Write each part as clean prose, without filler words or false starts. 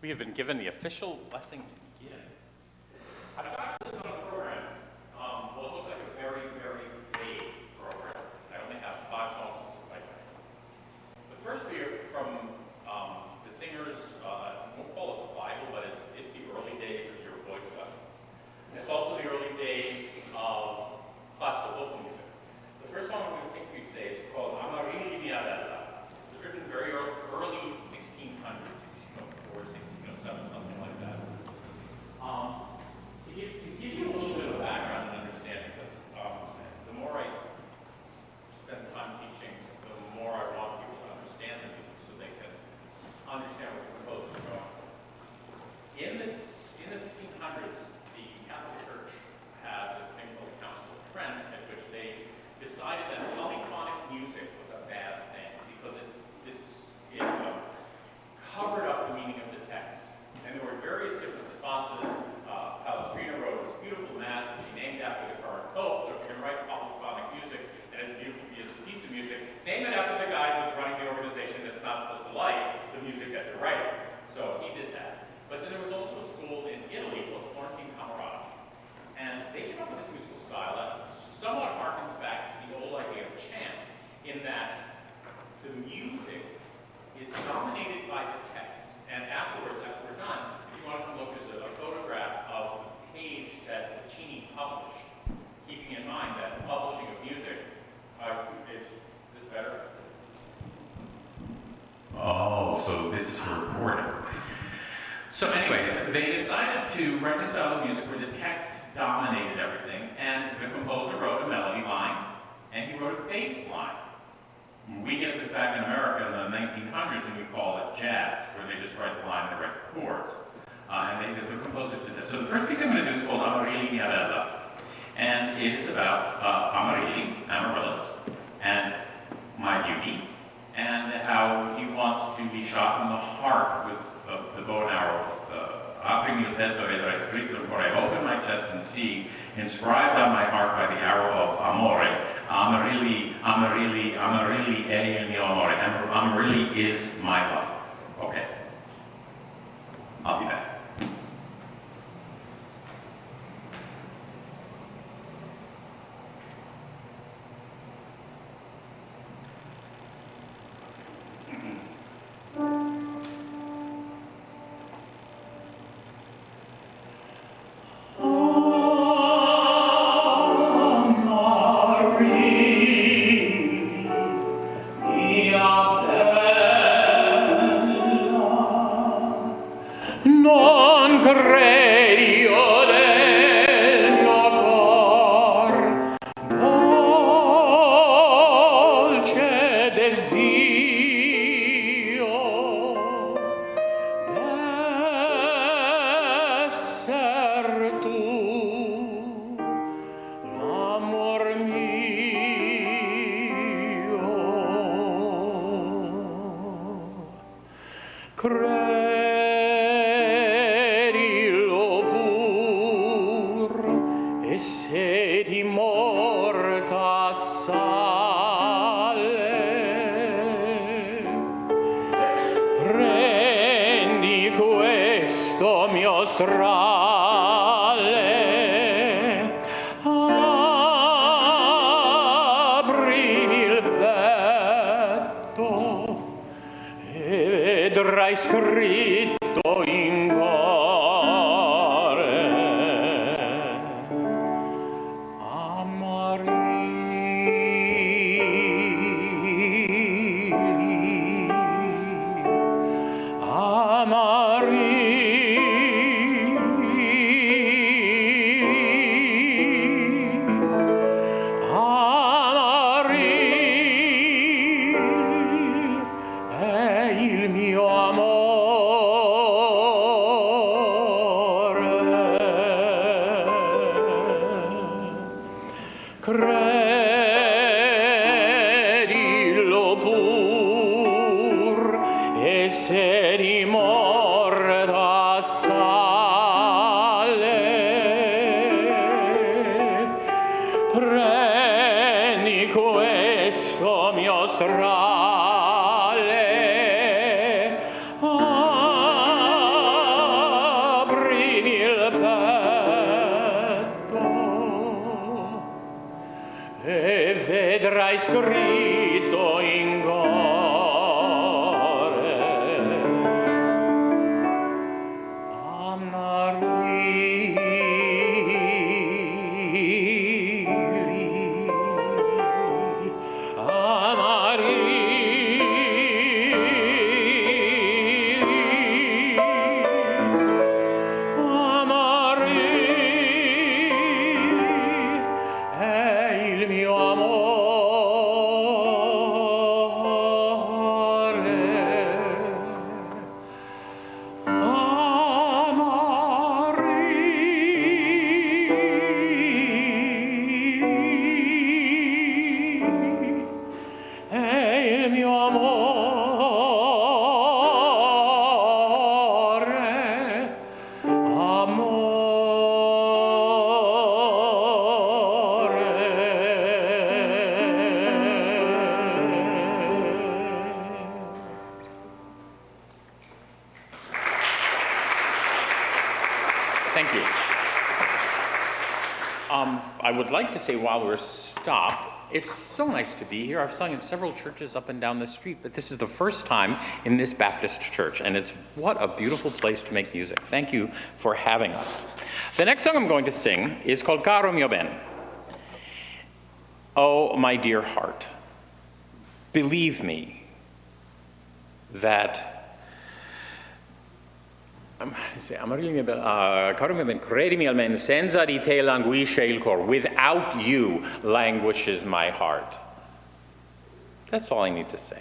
We have been given the official blessing to begin. I've got this on a program. Well, it looks like a very, very vague program. I only have 5 songs to sing by that. The first three are from the singers, I won't call it the Bible, but it's the early days of your voice lessons. And it's also the early days of classical vocal music. The first song I'm going to sing for you today is called Amarilli Mia Bella. It was written very early 1600s, 1604, 1607, something like that. To give you a little bit of background and understanding this, the more I spend time teaching, the more I want people to understand the music so they can understand what the composers are going for. In the 1500s, the Catholic Church had this thing called the Council of Trent, at which they decided that polyphonic music was a bad thing because it covered up the meaning of the text. And there were various different responses. Palestrina wrote this beautiful mass, which she named after the current pope. So if you're going to write polyphonic music, and it's a beautiful piece of music, name it after the guy who's running the organization that's not supposed to like the music that you're writing. So he did that. But then there was also a school in Italy called Florentine Camerata. And they came up with this musical style that somewhat harkens back to the old idea of chant, in that the music is dominated by the text. And afterwards, after we're done, if you want to look, there's a photograph of the page that Puccini published, keeping in mind that publishing of music, is this better? Oh, so this is her reporter. So anyways, they decided to write a style of music where the text dominated everything, and the composer wrote a melody line, and he wrote a bass line. We get this back in America in the 1900s, and we call it jazz, where they just write the line and they write the chords. And the composer did this. So the first piece I'm going to do is called Amarilli Mia Bella. And it is about Amaryllis, and my beauty, and how he wants to be shot in the heart with the bow and arrow. Apri mio petto vedrai scritto il cuore. Open my chest and see, inscribed on my heart by the arrow of amore. Amarilli, Amarilli, Amarilli è il mio amore. Amarilli is my love. Okay. I'll be back. strale. vedrai scritto in cuore Thank you. I would like to say while we're stopped, it's so nice to be here. I've sung in several churches up and down the street, but this is the first time in this Baptist church, and it's what a beautiful place to make music. Thank you for having us. The next song I'm going to sing is called Caro mio ben. Oh, my dear heart, believe me that caro mio ben, credimi almen, senza di te languisce il cor. Without you languishes my heart. That's all I need to say.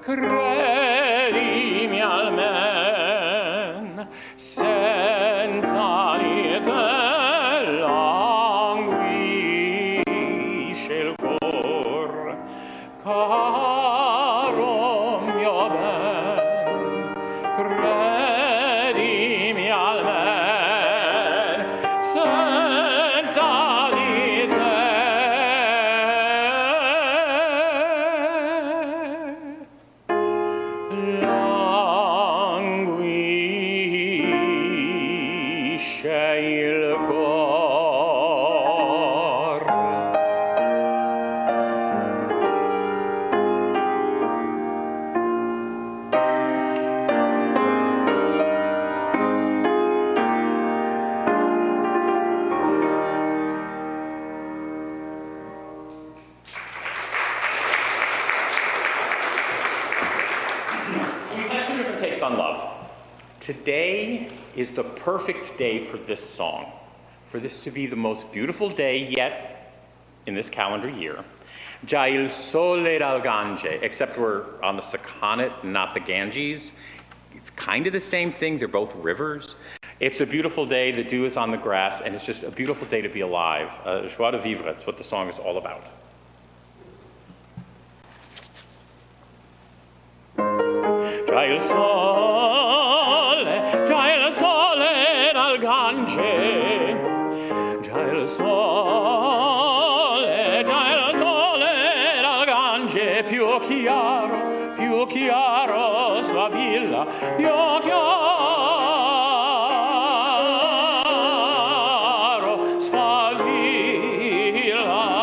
Credimi almen, senza di te languisce il cor. Caro mio ben, credimi almen, senza di te languisce il cor. We've had two different takes on love. Today is the perfect day for this song, for this to be the most beautiful day yet in this calendar year. Già il sole dal Gange, except we're on the Sakonnet, not the Ganges. It's kind of the same thing, they're both rivers. It's a beautiful day, the dew is on the grass, and it's just a beautiful day to be alive. Joie de vivre, it's what the song is all about. Già il sole dal Gange, già il sole dal Gange, più chiaro sua villa, più chiaro sua villa,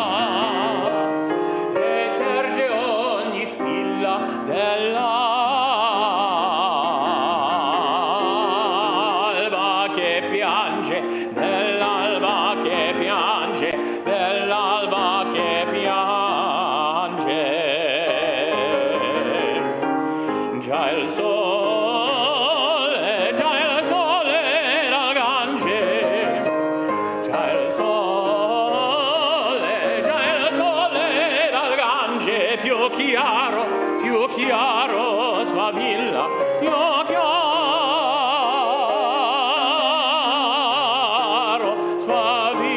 e terge ogni stilla dell'alba che piange, dell'alba che piange, dell'alba che piange. Già il sole dal Gange, già il sole dal Gange, più chiaro sua villa, più chiaro sua villa.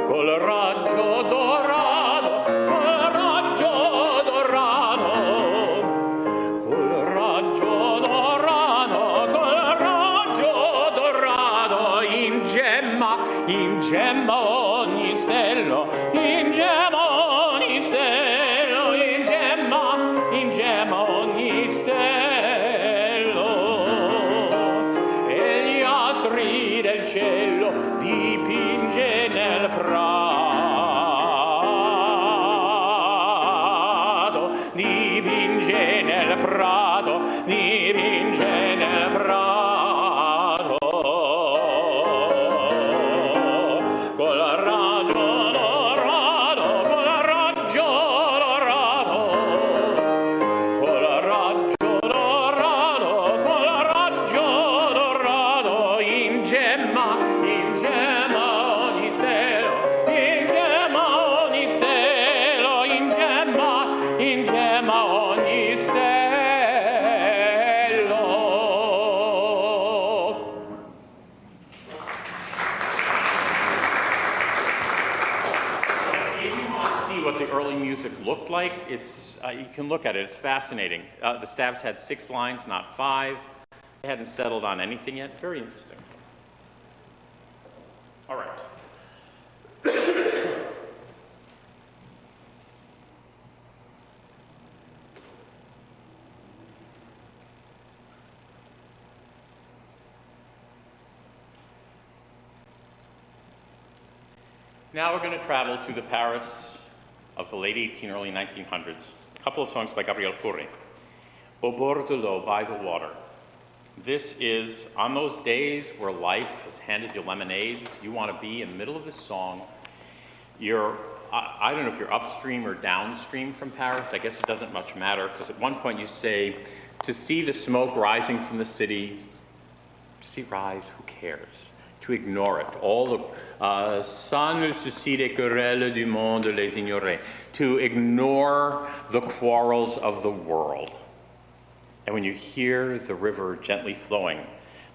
Col raggio dorato, in gemma ogni stello, in gemma ogni stello, in gemma ogni stello, e gli astri del cielo dipinge nel prato, dipinge nel prato, dipinge nel prato. Looked like. It's you can look at it. It's fascinating. The Stavs had 6 lines, not 5. They hadn't settled on anything yet. Very interesting. All right. Now we're going to travel to the Paris of the late early 1900s. A couple of songs by Gabriel Fauré. Au bord de l'eau, by the water. This is, on those days where life has handed you lemonades, you want to be in the middle of this song. I don't know if you're upstream or downstream from Paris. I guess it doesn't much matter, because at one point you say, to see the smoke rising from the city, see rise, who cares? To ignore it. All the ça ne suscite des querelles du monde les ignorer. To ignore the quarrels of the world. And when you hear the river gently flowing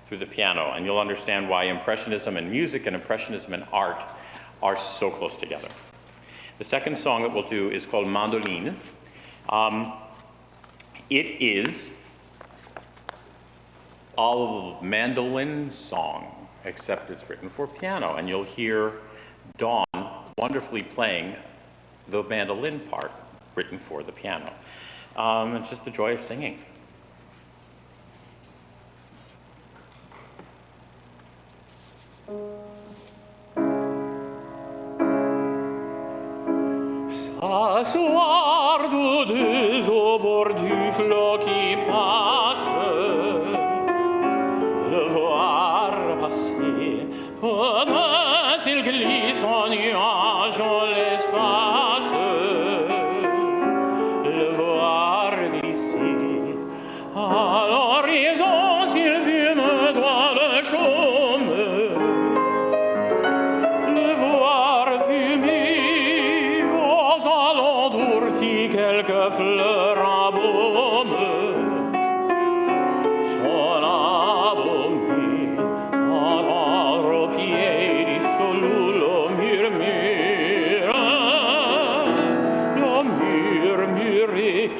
through the piano, and you'll understand why Impressionism and music and Impressionism and art are so close together. The second song that we'll do is called Mandoline. It is a mandolin song, except it's written for piano, and you'll hear Dawn wonderfully playing the mandolin part written for the piano. It's just the joy of singing. S'asseoir tous deux au bord du flot qui passe, le voir passer, pendant s'il glisse en nuage en l'espace, le voir glisser à l'horizon s'il fume dans le chaume, le voir fumer aux alentours si quelques fleurs embaument,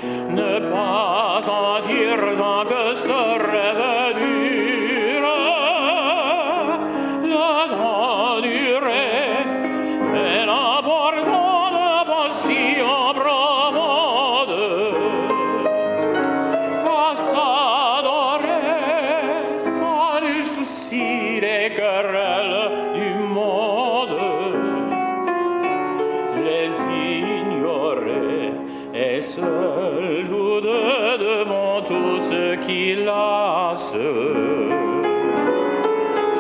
ne pas en dire tant que serait venir le temps duré et l'important de passion profonde qu'à s'adorer sans nul souci des querelles du monde, les ignorer et seul douter devant tout ce qui lasse.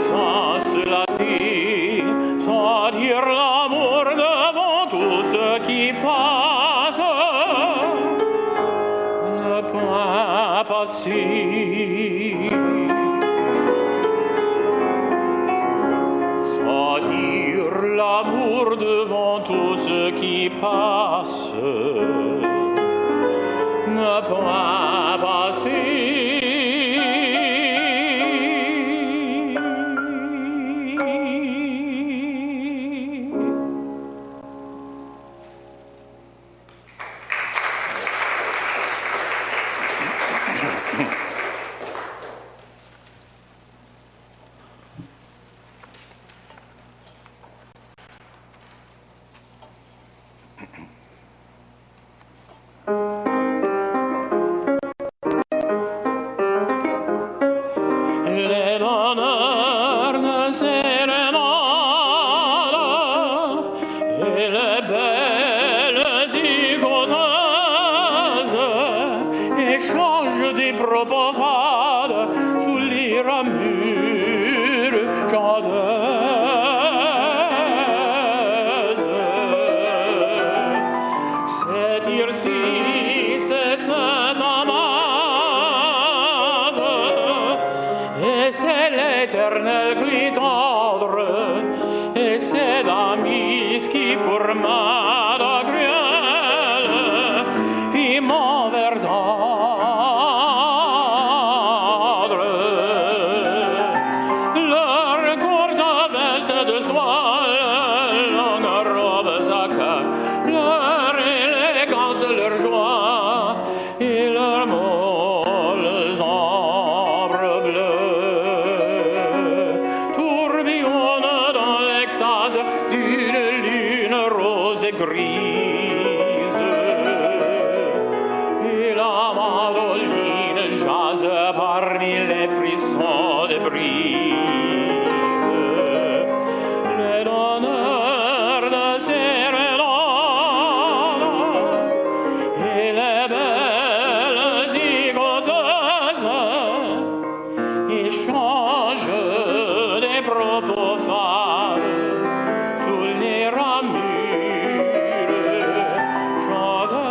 Sans cela si, sans dire l'amour devant tout ce qui passe, ne point passer. Sans dire l'amour devant tout ce qui passe, ne point passer. Les donneurs de sérénades et les belles zigoteuses échangent des propos fades sous les ramures chanteuses. C'est Tircis, c'est Saint-Amade, et c'est l'éternel clitandre, et c'est Damis qui pour Mada cruelle fit mon verdâtre. Leur courte veste de soie, longue robe saca, leur élégance, leur joie et leurs molles ombres bleues tourbillonnent dans l'extase d'une lune rose et grise. Et la mandoline jase parmi les frissons des brises. Les donneurs de sérénades et les belles zigoteuses échangent des propos fades sous les ramures chanteuses.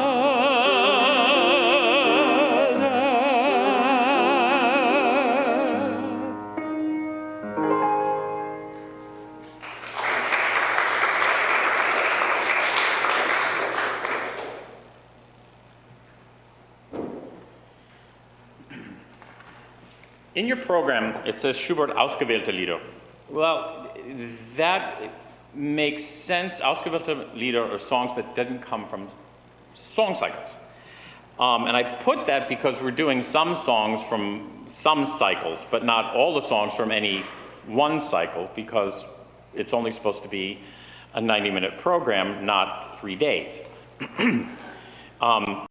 In your program, it says Schubert ausgewählte Lieder. Well, that makes sense. Ausgewählte Lieder are songs that didn't come from song cycles. And I put that because we're doing some songs from some cycles, but not all the songs from any one cycle, because it's only supposed to be a 90-minute program, not 3 days.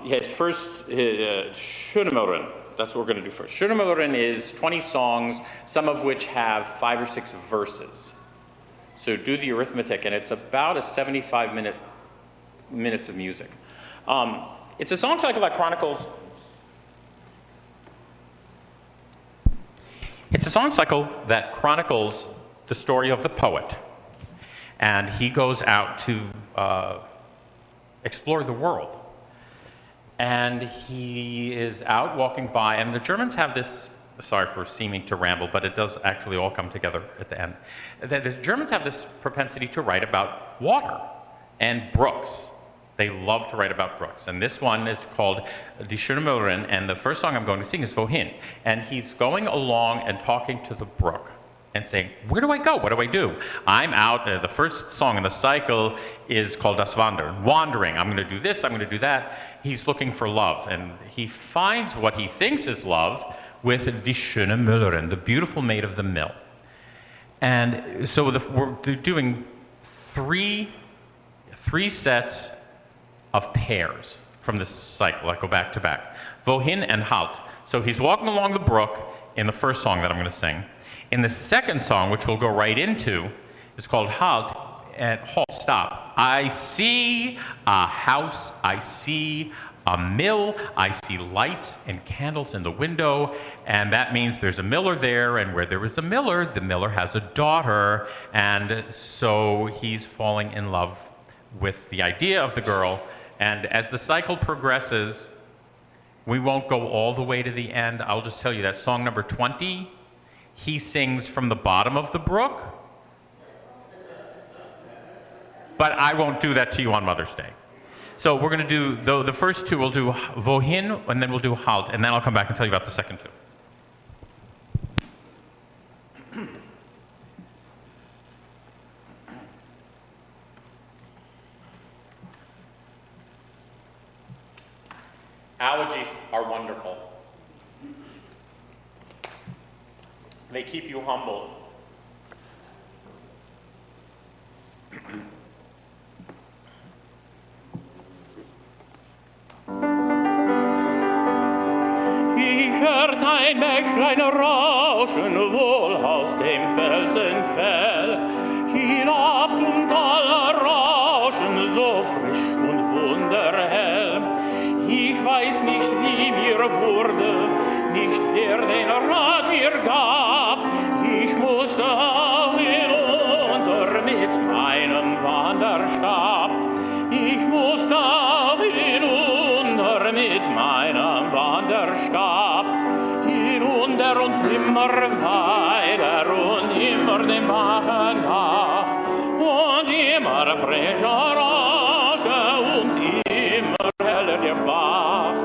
His first, Schönemohren, that's what we're going to do first. Schönemohren is 20 songs, some of which have 5 or 6 verses. So do the arithmetic, and it's about a 75 minutes of music. It's a song cycle that chronicles. It's a song cycle that chronicles the story of the poet. And he goes out to explore the world. And he is out walking by, and the Germans have this, sorry for seeming to ramble, but it does actually all come together at the end. The Germans have this propensity to write about water and brooks. They love to write about brooks. And this one is called Die Schönemohren, and the first song I'm going to sing is Wohin. And he's going along and talking to the brook. and saying, where do I go? What do I do? I'm out. The first song in the cycle is called Das Wandern, wandering. I'm going to do this, I'm going to do that. He's looking for love, and he finds what he thinks is love with Die schöne Müllerin, the beautiful maid of the mill. And so we're doing three sets of pairs from this cycle that go back to back. Wohin and Halt. So he's walking along the brook in the first song that I'm going to sing. In the second song, which we'll go right into, is called Halt, and halt, stop. I see a house, I see a mill, I see lights and candles in the window, and that means there's a miller there, and where there is a miller, the miller has a daughter, and so he's falling in love with the idea of the girl. And as the cycle progresses, we won't go all the way to the end. I'll just tell you that song number 20, he sings from the bottom of the brook, but I won't do that to you on Mother's Day. So we're going to do, the first two, we'll do Wohin, and then we'll do Halt, and then I'll come back and tell you about the second two. Allergies are wonderful. They keep you humble. Ich hört ein Bächlein rauschen, wohl aus dem Felsenquell, hinab zum Tal rauschen, so frisch und wunderhell. Ich weiß nicht, wie mir wurde, nicht wer den Rat mir gab. Ich musste auch hinunter mit meinem Wanderstab. Ich musste auch hinunter mit meinem Wanderstab. Hinunter und immer weiter und immer dem Bache nach. Und immer frischer rauschte und immer heller der Bach.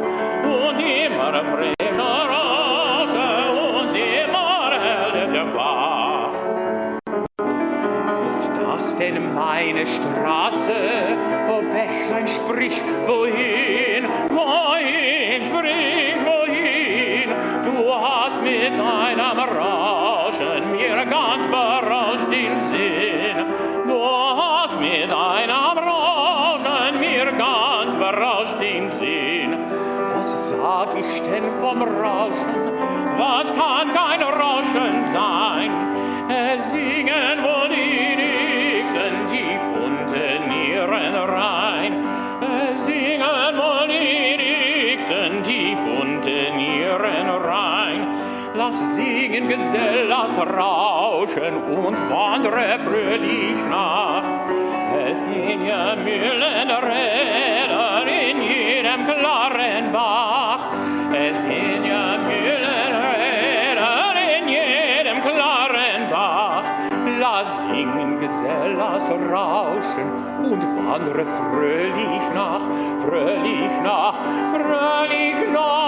Und immer frischer rauschte und immer heller der Bach. Ist das denn meine Straße? O Bächlein, sprich, wohin? Wohin, sprich, wohin? Du hast mit deinem Rauschen mir ganz berauscht den Sinn. Du hast mit deinem Rauschen mir ganz berauscht den Sinn. Was sag ich denn vom Rauschen? Was kann kein Rauschen sein? Es singen wohl die Nixen tief unten ihren Rhein. Es singen wohl die Nixen tief unten ihren Rhein. Lass singen, Gesell, lass rauschen und wandre fröhlich nach. Es gehen ja Mühlenräder in jedem klaren Bach. Es gehen ja Mühlenräder in jedem klaren Bach. Lass singen, Gesell, lass rauschen und wandre fröhlich nach, fröhlich nach, fröhlich nach.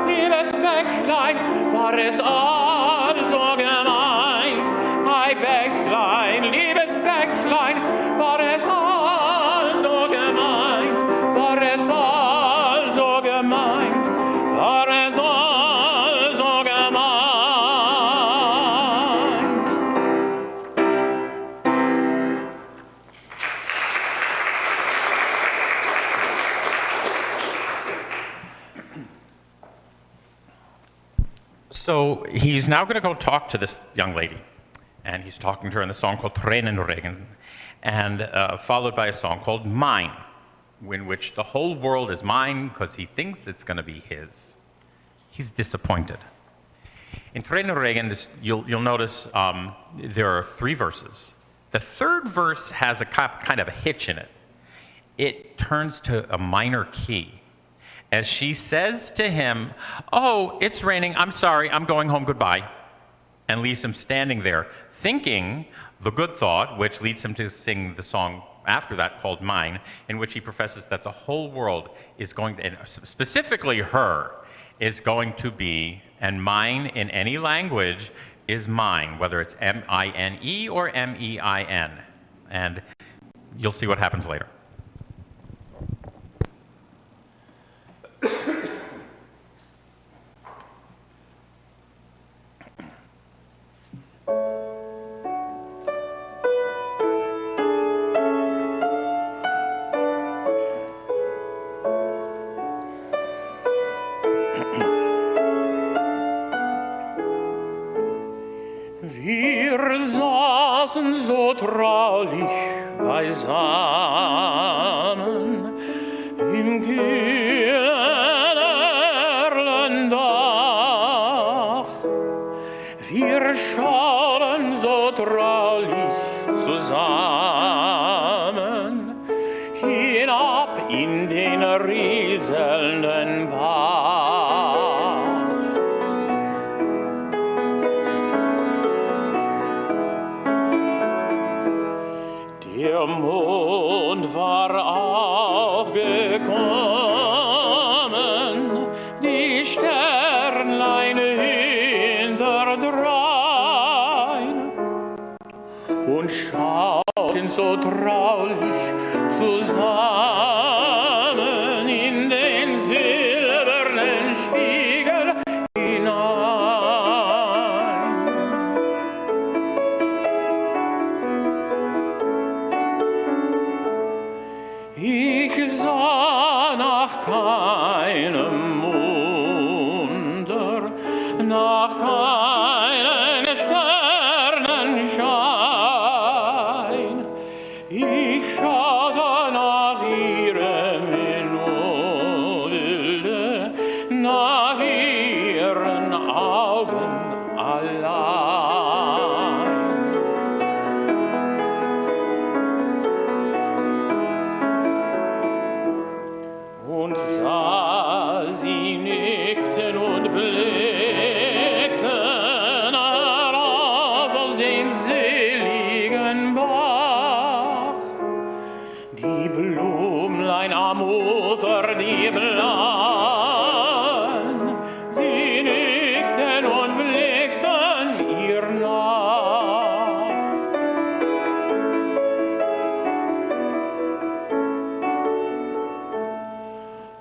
liebes Bächlein, war es also gemeint. Ei Bächlein, liebes Bächlein, war es also gemeint, war es also gemeint, war es also gemeint. So he's now going to go talk to this young lady, and he's talking to her in a song called Tränenregen, and followed by a song called Mine, in which the whole world is mine because he thinks it's going to be his. He's disappointed. In Tränenregen, you'll notice there are 3 verses. The 3rd verse has a kind of a hitch in it. It turns to a minor key, as she says to him, "Oh, it's raining, I'm sorry, I'm going home, goodbye," and leaves him standing there, thinking the good thought, which leads him to sing the song after that called Mine, in which he professes that the whole world is going to, and specifically her, is going to be, and mine in any language is mine, whether it's M-I-N-E or M-E-I-N. And you'll see what happens later. Wir saßen so traulich beisammen im kühlen Dach. Wir schauten so traulich zusammen hinab in den rieselnden Bach. Der Mond war aufgekommen, die Sternlein hinterdrein und schauten so traulich zusammen in den silbernen Spiegel hinein. Ich sah nach keinem Wunder, nach keinem Sternenschein. Ich schaute nach ihrem Milde, nach ihren Augen allein. Und sah sie nickten und blickten herauf aus dem seligen Bach. Die Blümlein am Ufer, die blauen, sie nickten und blickten ihr nach.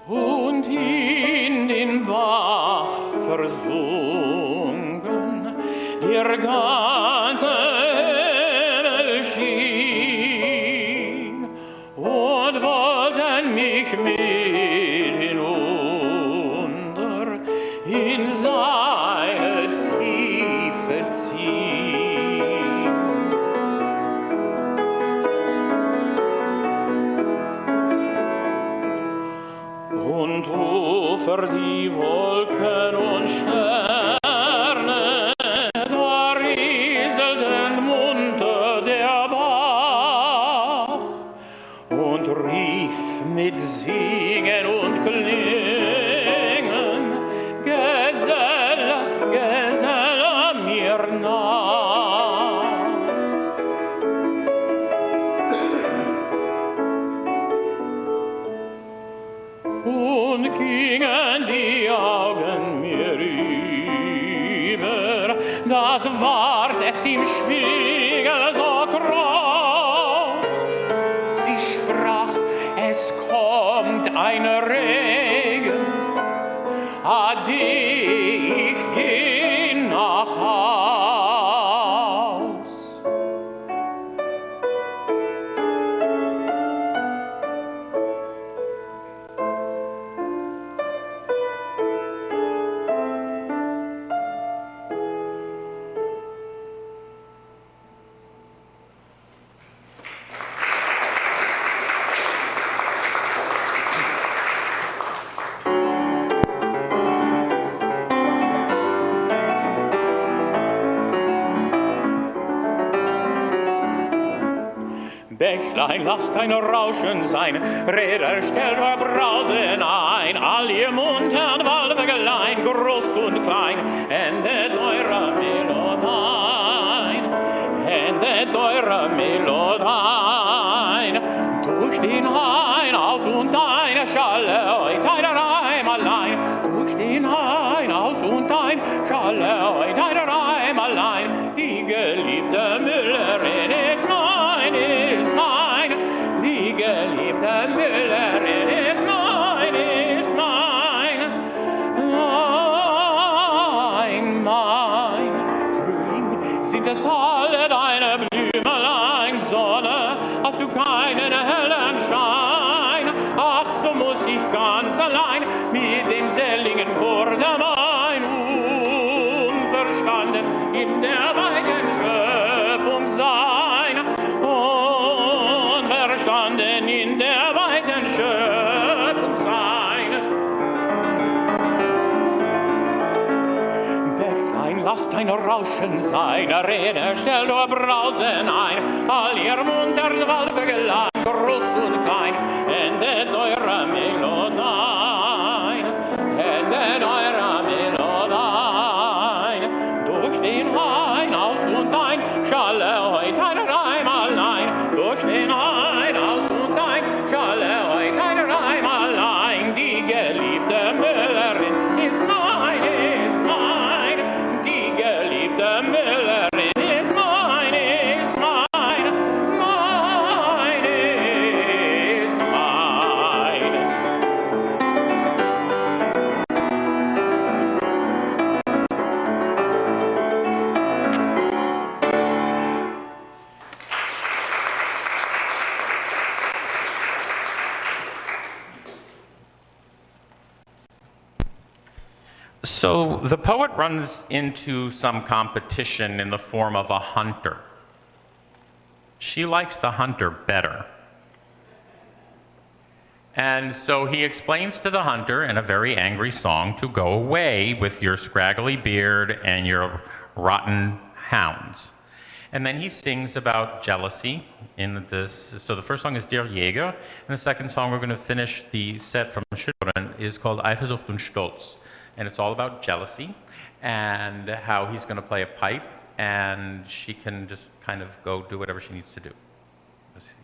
Und in den Bach versunken, der ganze Himmel schien und wollten mich mit hinunter in seine Tiefe ziehen. Und Ufer die Wolken und Sterne, da rieselten munter der Bach und rief mit Singen und Klingen, Geselle, Geselle mir nach. Und gingen die Augen was ward es im Spiegel so groß? Sie sprach, es kommt ein Regen, ade, ich geh nach Haus. Bächlein, lasst ein Rauschen sein, Räder, stellt euer Brausen ein, all ihr muntern Waldwägelein, groß und klein, endet eurer Melodein, endet eurer Melodein, durch den Hain, aus und ein, schalle heut einer Reim allein, durch den Hain, aus und ein, schalle heut einer Reim allein, die geliebte Müllerin ist mein, die geliebte Müllerin ist mein, mein. Frühling, sind es alle deine Blümelein, Sonne, hast du keinen hellen Schein, ach, so muss ich ganz allein mit dem Seligen vor der Main, unverstanden in der weiten Schöpfung sein, unverstanden in der weiten Schöpfung sein. Bächlein, lasst ein Rauschen sein, Rede, stellt euer Brausen ein, all ihr muntern Waldvögelein, groß und klein, endet eurer Melodein, endet eurer Melodein, durch den Hain, aus und ein, schalle heut ein Reim allein, durch den Hain, aus und ein, schalle heut ein Reim allein, die geliebte Müllerin ist mein, die geliebte Müllerin ist mein, ist mein. So the poet runs into some competition in the form of a hunter. She likes the hunter better. And so he explains to the hunter in a very angry song to go away with your scraggly beard and your rotten hounds. And then he sings about jealousy in this. So the first song is Der Jäger, and the second song we're going to finish the set from Schütteln is called Eifersucht und Stolz. And it's all about jealousy and how he's going to play a pipe and she can just kind of go do whatever she needs to do.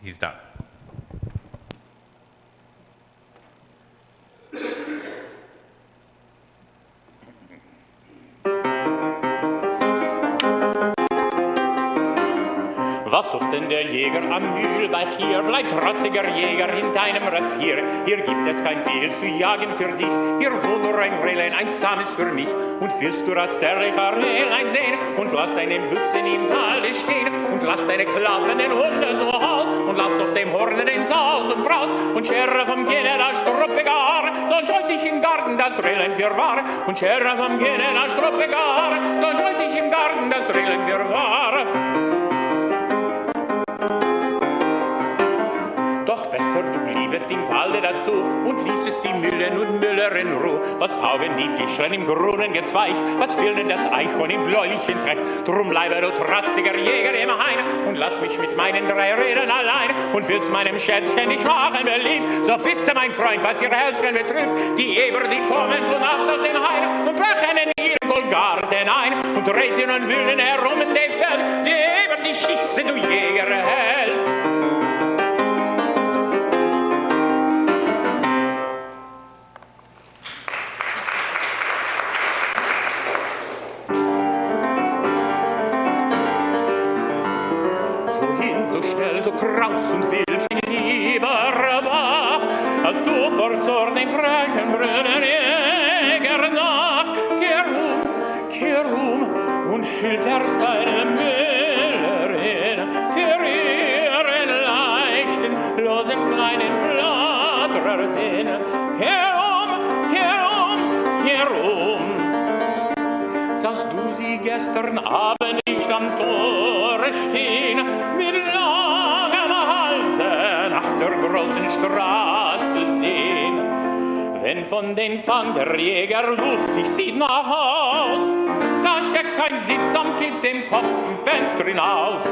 He's done. Was sucht denn der Jäger am Mühlbach hier? Bleib trotziger Jäger in deinem Revier. Hier gibt es kein Viel zu jagen für dich. Hier wohnt nur ein Rehlein, ein Zahmes für mich. Und willst du das derliche Rehlein sehen? Und lass deine Büchsen im Walde stehen. Und lass deine klaffenden Hunde zu Haus. Und lass auf dem Horn den Saus und Braus. Und schere vom Kinne das struppige Haar. Sonst scheuß ich im Garten das Rehlein für wahr. Und schere vom Kinne das struppige Haar. Sonst scheuß ich im Garten das Rehlein für wahr. Doch besser du bliebest im Walde dazu und ließest die Müllen und Müller in Ruh. Was taugen die Fischlein im grünen Gezweig? Was fehlt denn das Eichhorn im bläulichen Teich? Drum bleibe du trotziger Jäger im Hain und lass mich mit meinen 3 Rädern allein. Und willst meinem Schätzchen nicht machen beliebt, so wisse mein Freund, was ihr Hälschen betrübt. Die Eber, die kommen zur Nacht aus dem Hain und brechen in ihren Goldgarten ein und reiten und wühlen herum in dem Feld. Die Eber, die schieße, du Jägerheld. kraus und wild viel lieber wach, als du vor Zorn den frechen Brünnenjäger nach. Kehr um und schilderst deine Müllerin für ihren leichten, losen kleinen Flattersinn. Kehr um, sahst du sie gestern Abend nicht am Tore stehen, mit langem Halse nach der großen Straße sehen. Wenn von den Fang der Jäger lustig sieht nach Haus, da steckt kein Sitz am Kind den Kopf zum Fenster hinaus.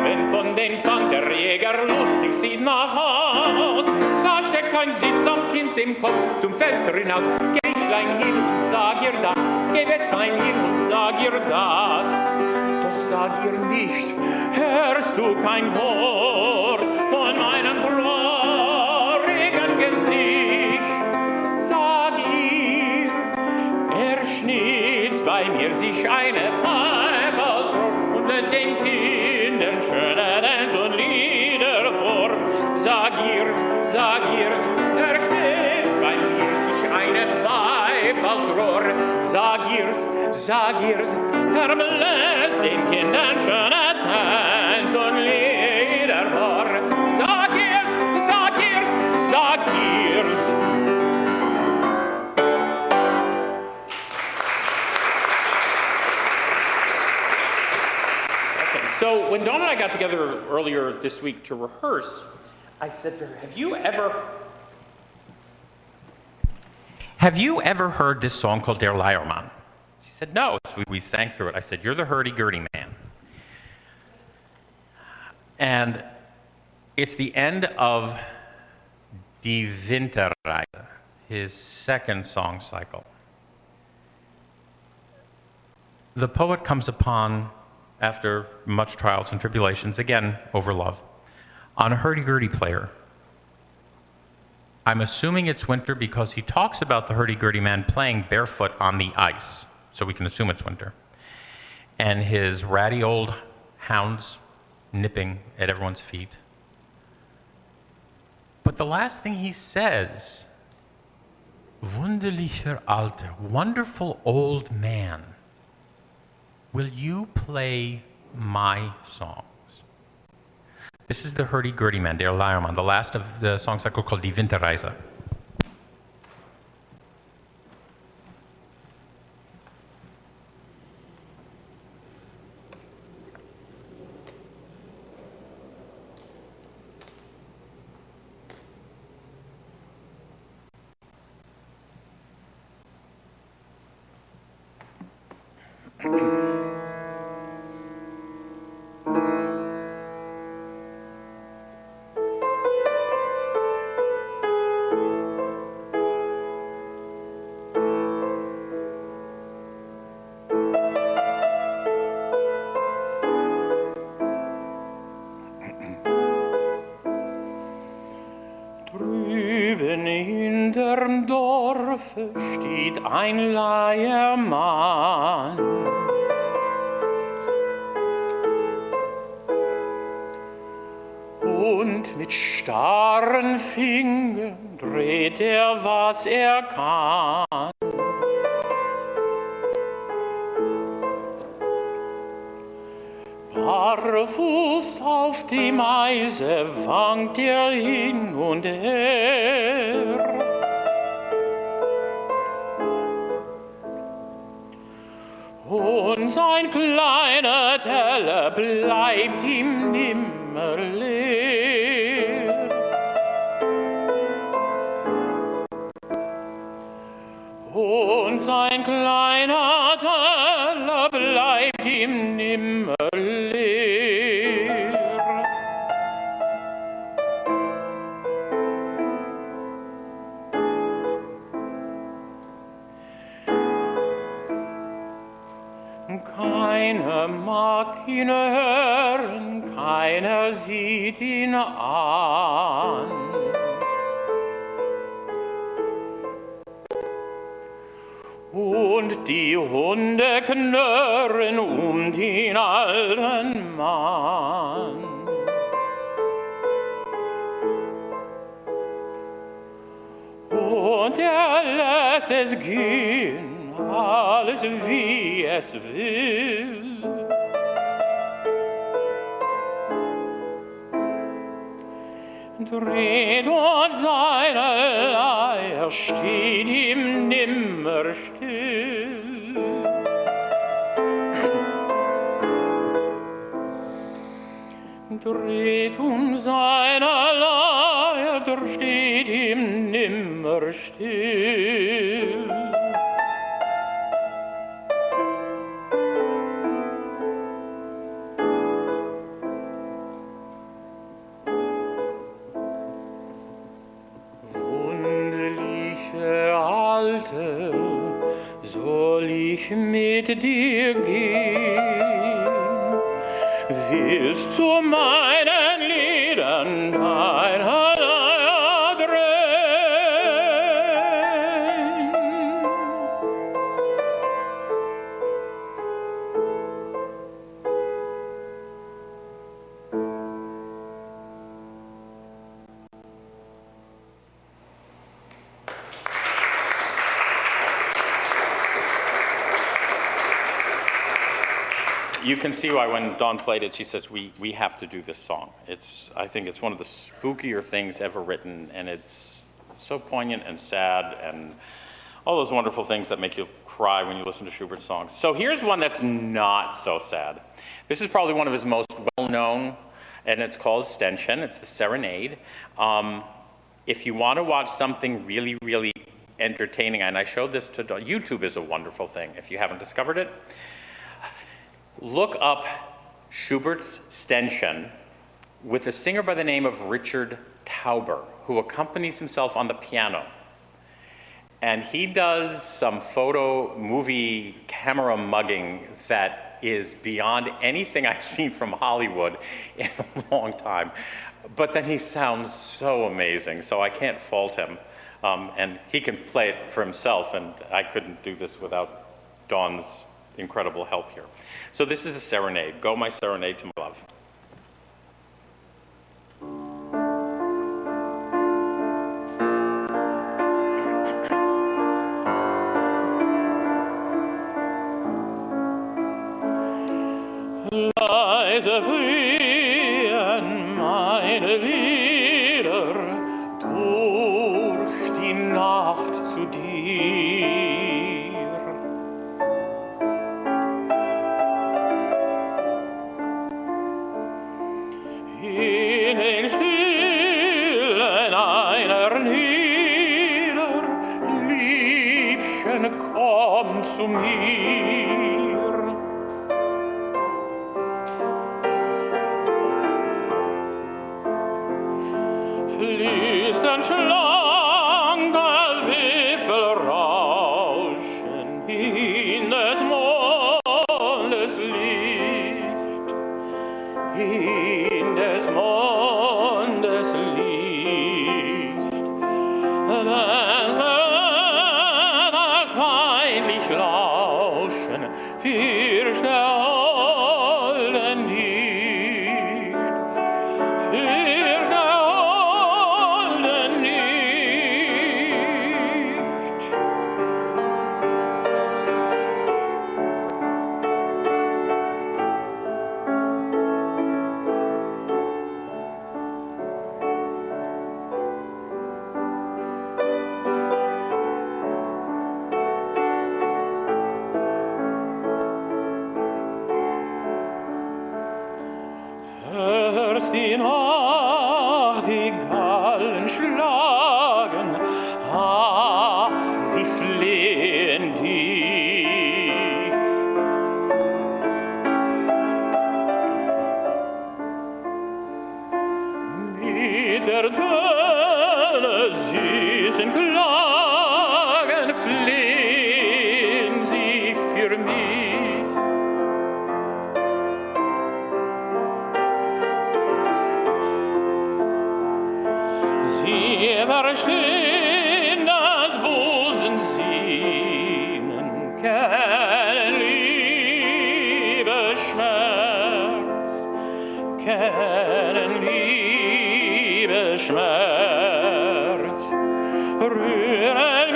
Wenn von den Fang der Jäger lustig sieht nach Haus, da steckt kein Sitz am Kind den Kopf zum Fenster hinaus. Geh klein hin und sag ihr das, geh es klein hin und sag ihr das. Doch sag ihr nicht, hörst du kein Wort von meinem traurigen Gesicht. Sag ihr, er schnitzt bei mir sich eine Pfeife aus Rohr und lässt den Kindern schöne Tänze und Lieder vor. Sag ihr's, er schnitzt bei mir sich eine Pfeife aus Rohr. Sag ihr's, er lässt den Kindern schöne Tänze und Lieder vor. Sag ihr's. So when Dawn and I got together earlier this week to rehearse, I said to her, have you ever heard this song called Der Leiermann? She said, no. So we sang through it. I said, you're the hurdy-gurdy man. And it's the end of Die Winterreise, his second song cycle. The poet comes upon, after much trials and tribulations, again, over love, on a hurdy-gurdy player. I'm assuming it's winter because he talks about the hurdy-gurdy man playing barefoot on the ice, so we can assume it's winter. And his ratty old hounds nipping at everyone's feet. But the last thing he says, wunderlicher Alter, wonderful old man, will you play my songs? This is the hurdy-gurdy man, Der Leiermann, the last of the song cycle called Die Winterreise. Drüben hinterm Dorfe steht ein Leiermann. Und mit starren Fingern dreht er, was er kann. Barfuß auf dem Eise wankt er hin und her. Und sein kleiner Teller bleibt ihm nimmer leer. Und sein kleiner Teller bleibt ihm nimmer leer. Keiner mag ihn hören, keiner sieht ihn an. Und die Hunde knurren den alten Mann. und lässt es gehen, alles wie es will. Dreht und seinerlei steht ihm nimmer still. Dreht seinerlei, der steht ihm nimmer still. Wunderliche Alte, soll ich mit dir gehen? Willst zu meinen Liedern deiner drehen? You can see why when Dawn played it, she says, we have to do this song. I think it's one of the spookier things ever written, and it's so poignant and sad and all those wonderful things that make you cry when you listen to Schubert's songs. So here's one that's not so sad. This is probably one of his most well-known, and it's called Ständchen. It's the Serenade. If you want to watch something really, really entertaining, and I showed this to Dawn, YouTube is a wonderful thing if you haven't discovered it. Look up Schubert's Ständchen with a singer by the name of Richard Tauber, who accompanies himself on the piano. And he does some photo movie camera mugging that is beyond anything I've seen from Hollywood in a long time. But then he sounds so amazing, so I can't fault him. And he can play it for himself, and I couldn't do this without Dawn's incredible help here. So this is a serenade. Go, my serenade to my love. Leise fliehen meine Lieder durch die Nacht zu dir. In den Stillen einer Nieder, Liebchen, komm zu mir. Fließt ein schlanker Wipfelrauschen in des Mondes Licht, in des Mondes Licht. Das feindlich Lauschen fürcht der Holde nicht, fürcht der Holde nicht. Hörst die Nacht die Gallen schlagen, ach, sie flehen dich. Mit der Töne süßen Klagen flehen sie für mich. Sie verstehen das Busensinnen, kennen Liebesschmerz, kennen Liebesschmerz, rühren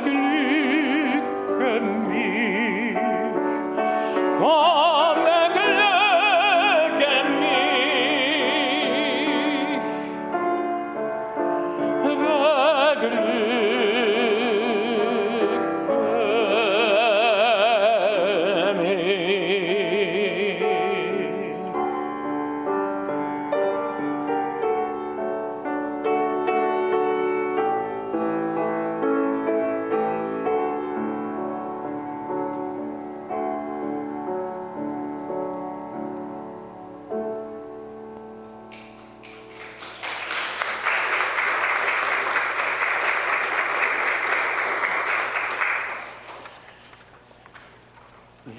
beglücke mich, komm, beglücke mich,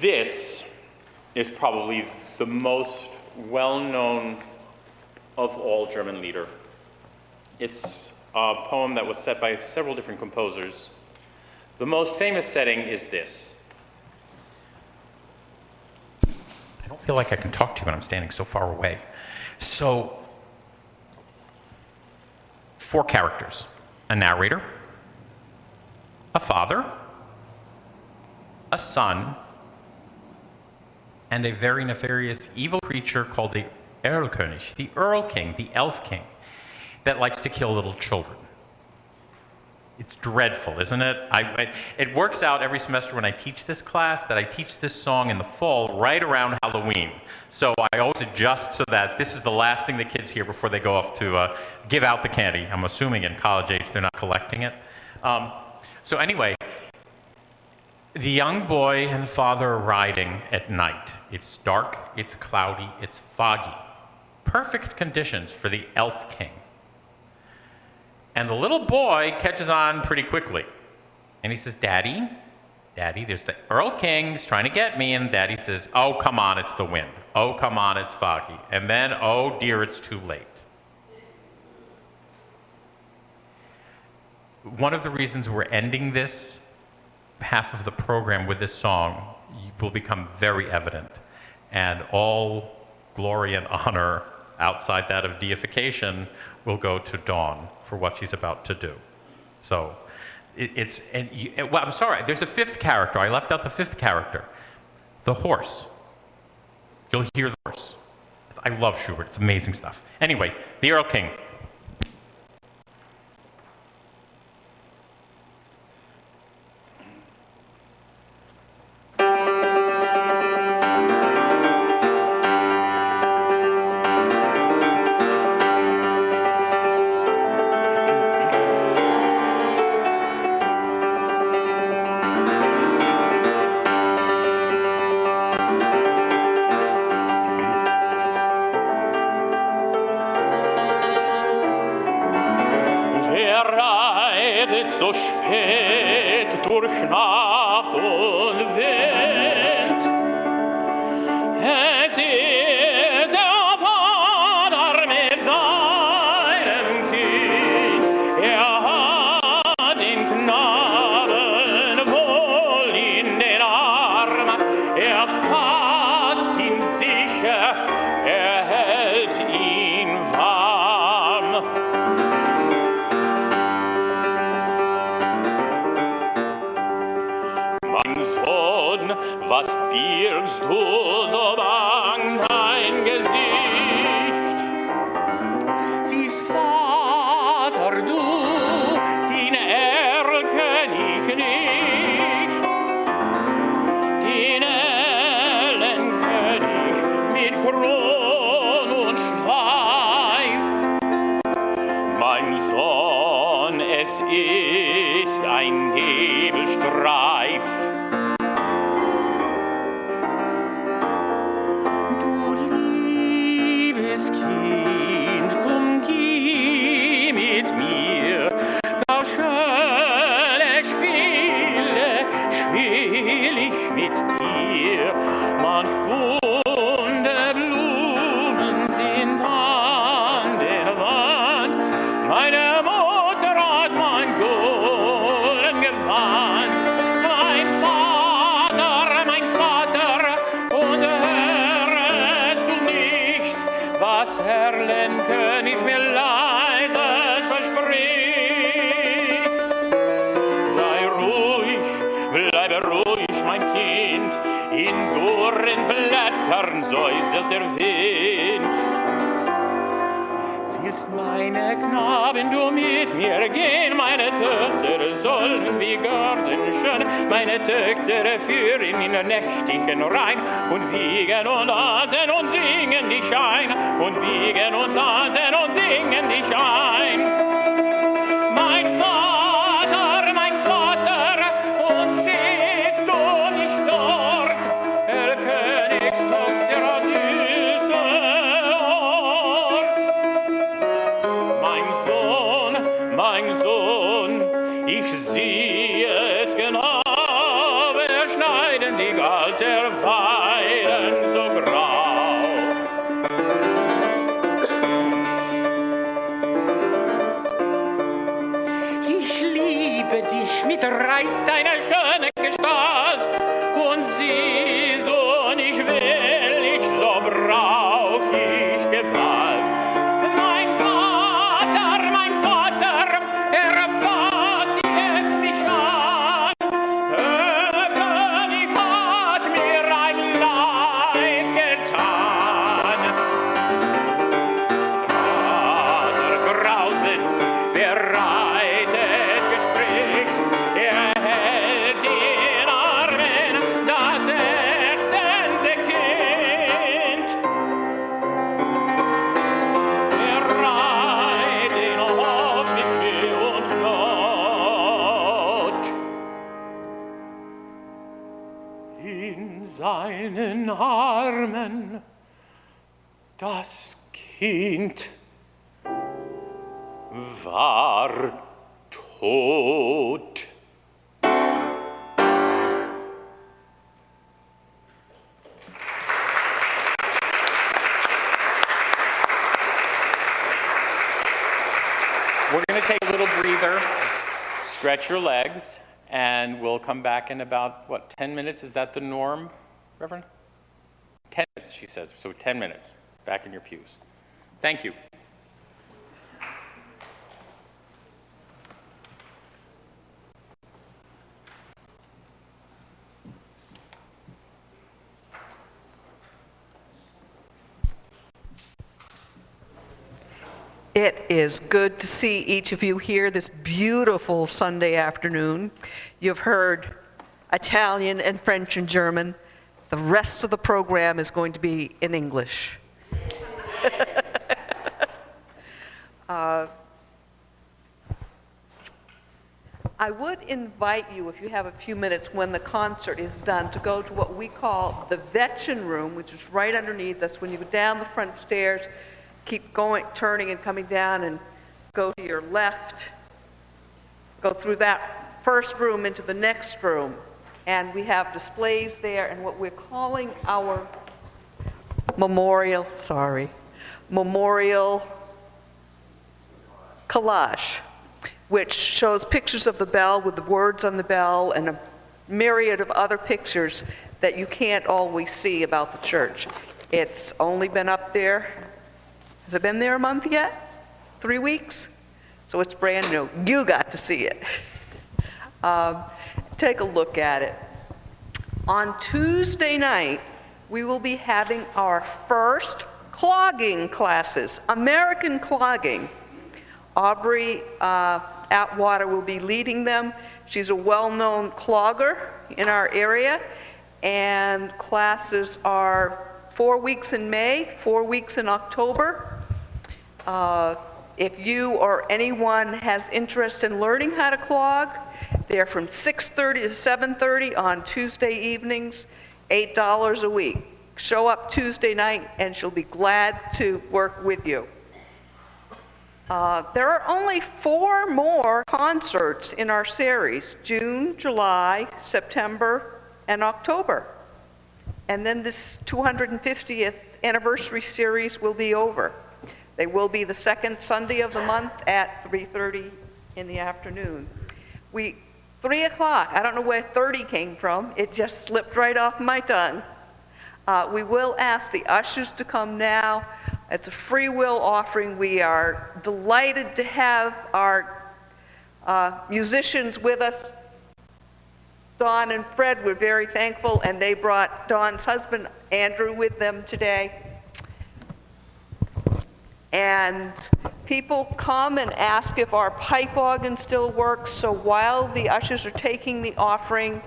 This is probably the most well-known of all German lieder. It's a poem that was set by several different composers. The most famous setting is this. I don't feel like I can talk to you when I'm standing so far away. So, 4 characters: a narrator, a father, a son, and a very nefarious evil creature called the Erlkönig, the Earl King, the Elf King, that likes to kill little children. It's dreadful, isn't it? It works out every semester when I teach this class that I teach this song in the fall right around Halloween. So I always adjust so that this is the last thing the kids hear before they go off to give out the candy. I'm assuming in college age they're not collecting it. So anyway, the young boy and the father are riding at night. It's dark, it's cloudy, it's foggy. Perfect conditions for the Elf King. And the little boy catches on pretty quickly. And he says, Daddy, there's the Earl King, he's trying to get me. And Daddy says, oh, come on, it's the wind. Oh, come on, it's foggy. And then, oh dear, it's too late. One of the reasons we're ending this half of the program with this song will become very evident. And all glory and honor outside that of deification will go to Dawn for what she's about to do. So well, I'm sorry, there's a 5th character. I left out the 5th character, the horse. You'll hear the horse. I love Schubert, it's amazing stuff. Anyway, the Earl King. So spät durch Nacht und Wind. Es ist der Vater mit seinem Kind. Hat den Knaben wohl in den Arm. Fasst ihn sicher, hält ihn warm. Was birgst du so bang dein Gesicht? Siehst, Vater, du den Erlkönig nicht, den Ellenkönig mit Kron und Schweif. Mein Sohn, es ist ein Nebelstreif. Sei ruhig. in dürren Blättern säuselt der Wind. Willst meine Knaben du mit mir gehen, meine Töchter sollen wie Garten schön, meine Töchter führen in der nächtigen Rhein und wiegen und tanzen und singen dich ein, und wiegen und tanzen und singen dich ein. Mein Vater, und siehst du nicht dort, der Königsstoß der düster Ort. Mein Sohn, ich sehe es genau, wir schneiden die alten Weiden so grau. Ich liebe dich mit Reiz deiner schönen Gestalt, und siehst du nicht willig, so brauch ich Gewalt. Mein Vater, erfasst jetzt mich an, der König hat mir ein Leid getan. Vater Grausitz, wer reitet gespricht, er hält in Armen das ächzende Kind. Er reiht in Hof mit Mühe und Not. In seinen Armen das Kind war tot. We're going to take a little breather, stretch your legs, and we'll come back in about, 10 minutes? Is that the norm, Reverend? 10 minutes, she says. So 10 minutes, back in your pews. Thank you. It is good to see each of you here this beautiful Sunday afternoon. You've heard Italian and French and German. The rest of the program is going to be in English. I would invite you, if you have a few minutes when the concert is done, to go to what we call the Vetchen Room, which is right underneath us. When you go down the front stairs, keep going, turning and coming down, and go to your left. Go through that first room into the next room. And we have displays there, and what we're calling our memorial collage, which shows pictures of the bell with the words on the bell and a myriad of other pictures that you can't always see about the church. It's only been up there. Has it been there a month yet? 3 weeks? So it's brand new. You got to see it. Take a look at it. On Tuesday night, we will be having our first clogging classes, American clogging. Aubrey Atwater will be leading them. She's a well-known clogger in our area, and classes are 4 weeks in May, 4 weeks in October. If you or anyone has interest in learning how to clog, they're from 6:30 to 7:30 on Tuesday evenings, $8 a week. Show up Tuesday night and she'll be glad to work with you. There are only 4 more concerts in our series: June, July, September, and October. And then this 250th anniversary series will be over. They will be the second Sunday of the month at 3:30 in the afternoon. 3 o'clock, I don't know where 30 came from. It just slipped right off my tongue. We will ask the ushers to come now. It's a free will offering. We are delighted to have our musicians with us. Don and Fred were very thankful, and they brought Don's husband, Andrew, with them today. And people come and ask if our pipe organ still works, so while the ushers are taking the offering,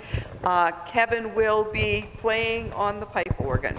Kevin will be playing on the pipe organ.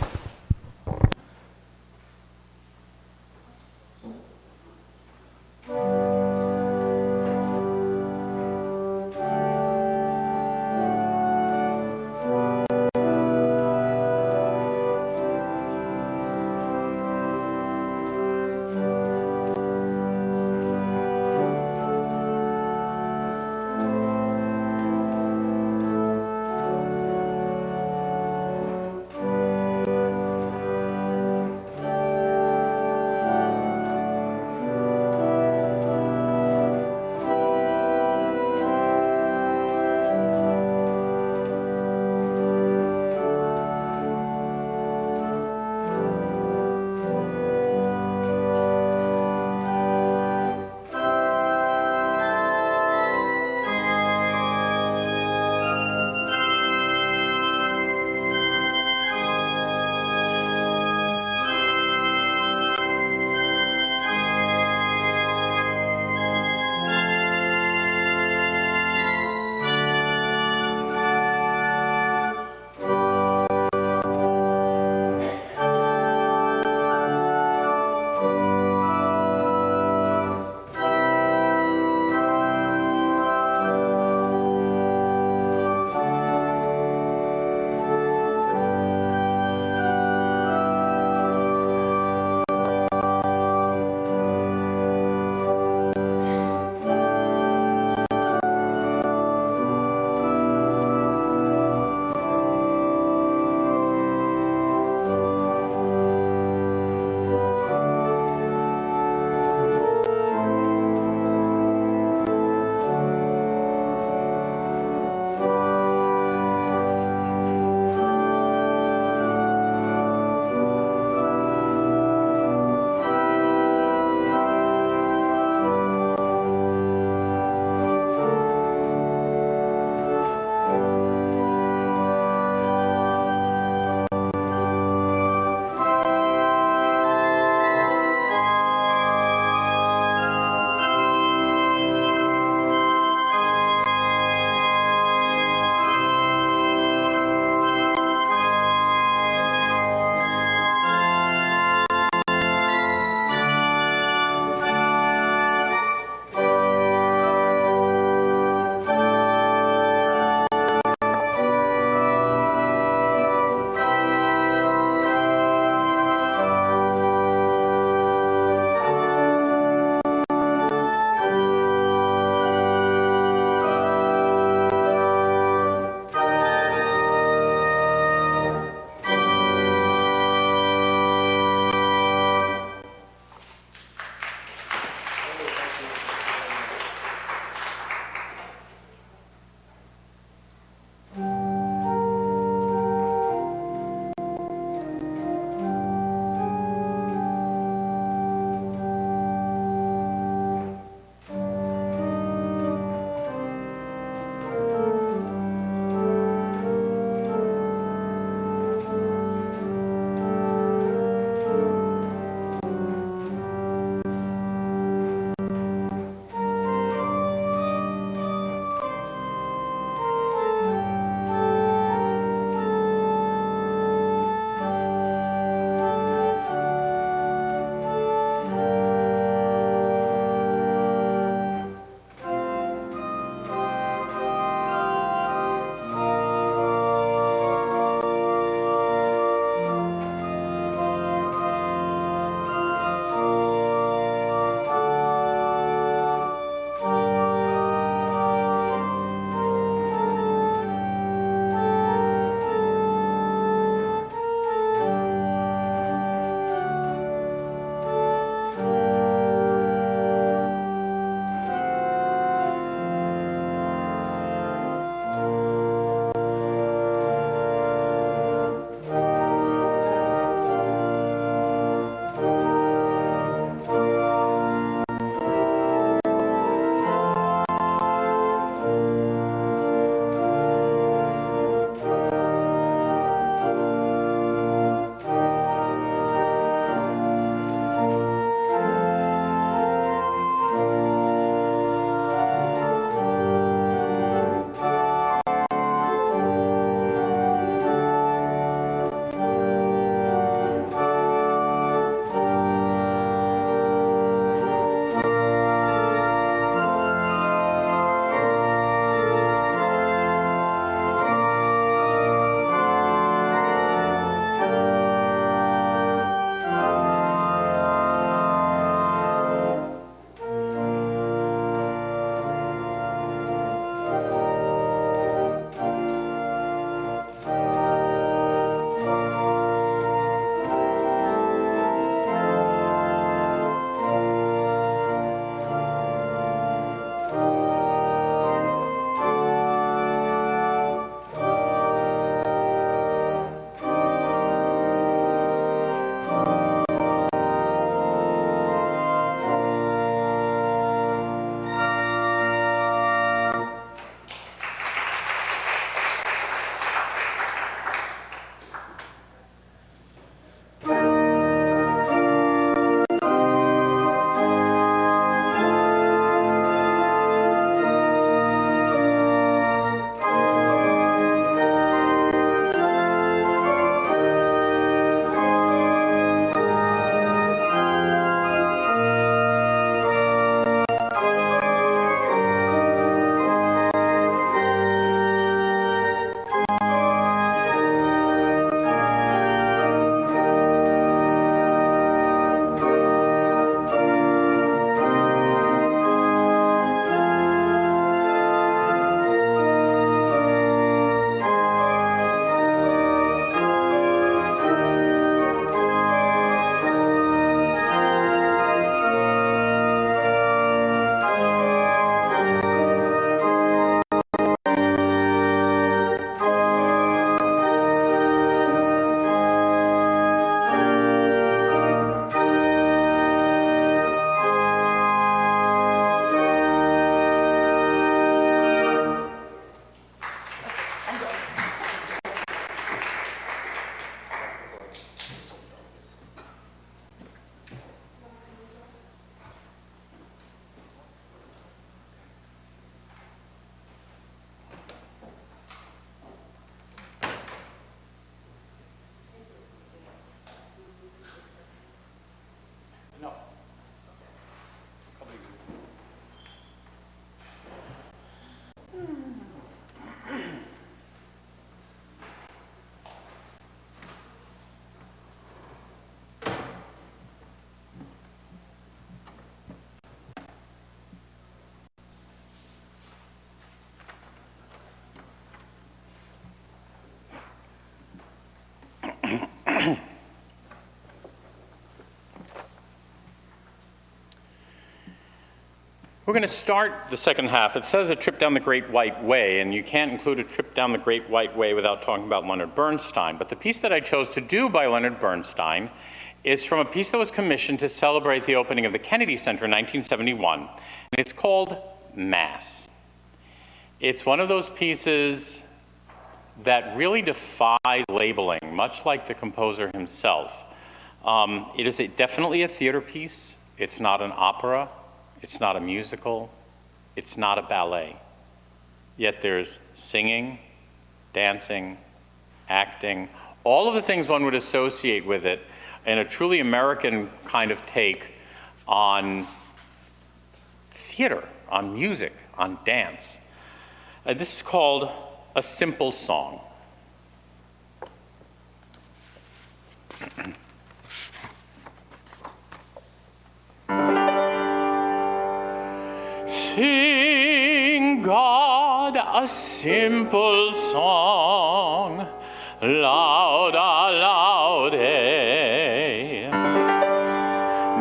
We're going to start the second half. It says a trip down the Great White Way, and you can't include a trip down the Great White Way without talking about Leonard Bernstein. But the piece that I chose to do by Leonard Bernstein is from a piece that was commissioned to celebrate the opening of the Kennedy Center in 1971, and it's called Mass. It's one of those pieces that really defies labeling, much like the composer himself. It is definitely a theater piece. It's not an opera. It's not a musical. It's not a ballet. Yet there's singing, dancing, acting, all of the things one would associate with it, and a truly American kind of take on theater, on music, on dance. This is called A Simple Song. Sing God a simple song, louder, louder.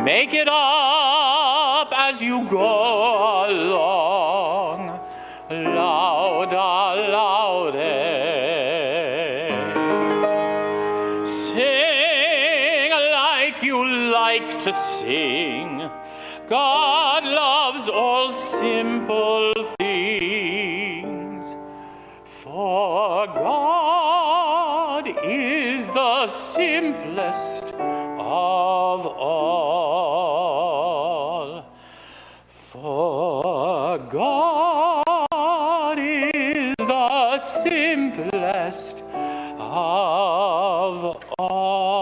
Make it up as you go along, louder, louder. Sing like you like to sing. God loves all simple things, for God is the simplest of all. For God is the simplest of all.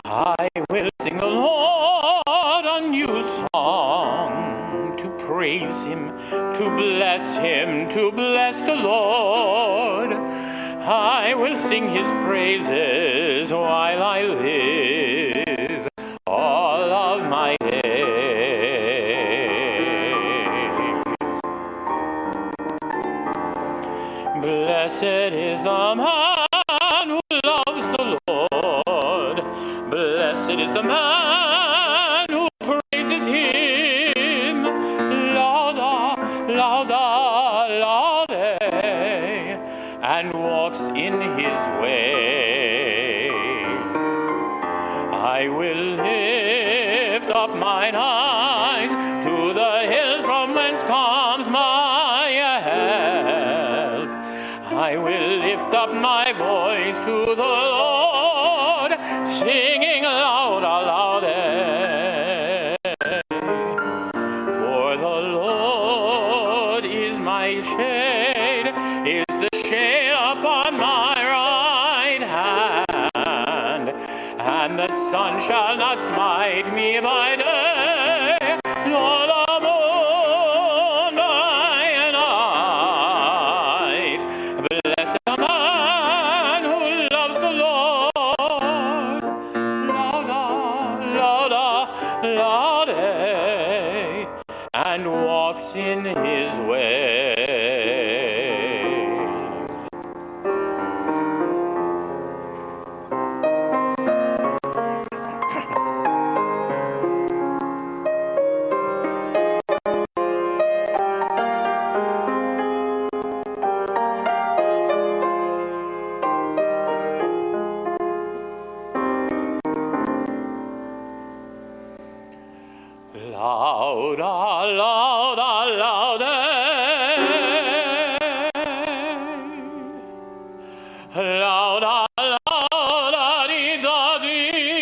I will sing the Lord a new song, to praise him, to bless him, to bless the Lord. I will sing his praises while I live all of my days. Blessed is the man who loves the Lord. Blessed is the man who praises him. Louder, louder, louder, and walks in his ways. I will lift up mine eyes to the hills from whence comes my help. I will lift up my voice to the Lord, singing louder, louder. For the Lord is my shade, is the shade upon my right hand, and the sun shall not smite me by day, nor the moon by night. Blessed the man who loves the Lord. Louder, louder, and walks in his ways. Louder, louder, louder. Louder, louder, dee-da-dee-day.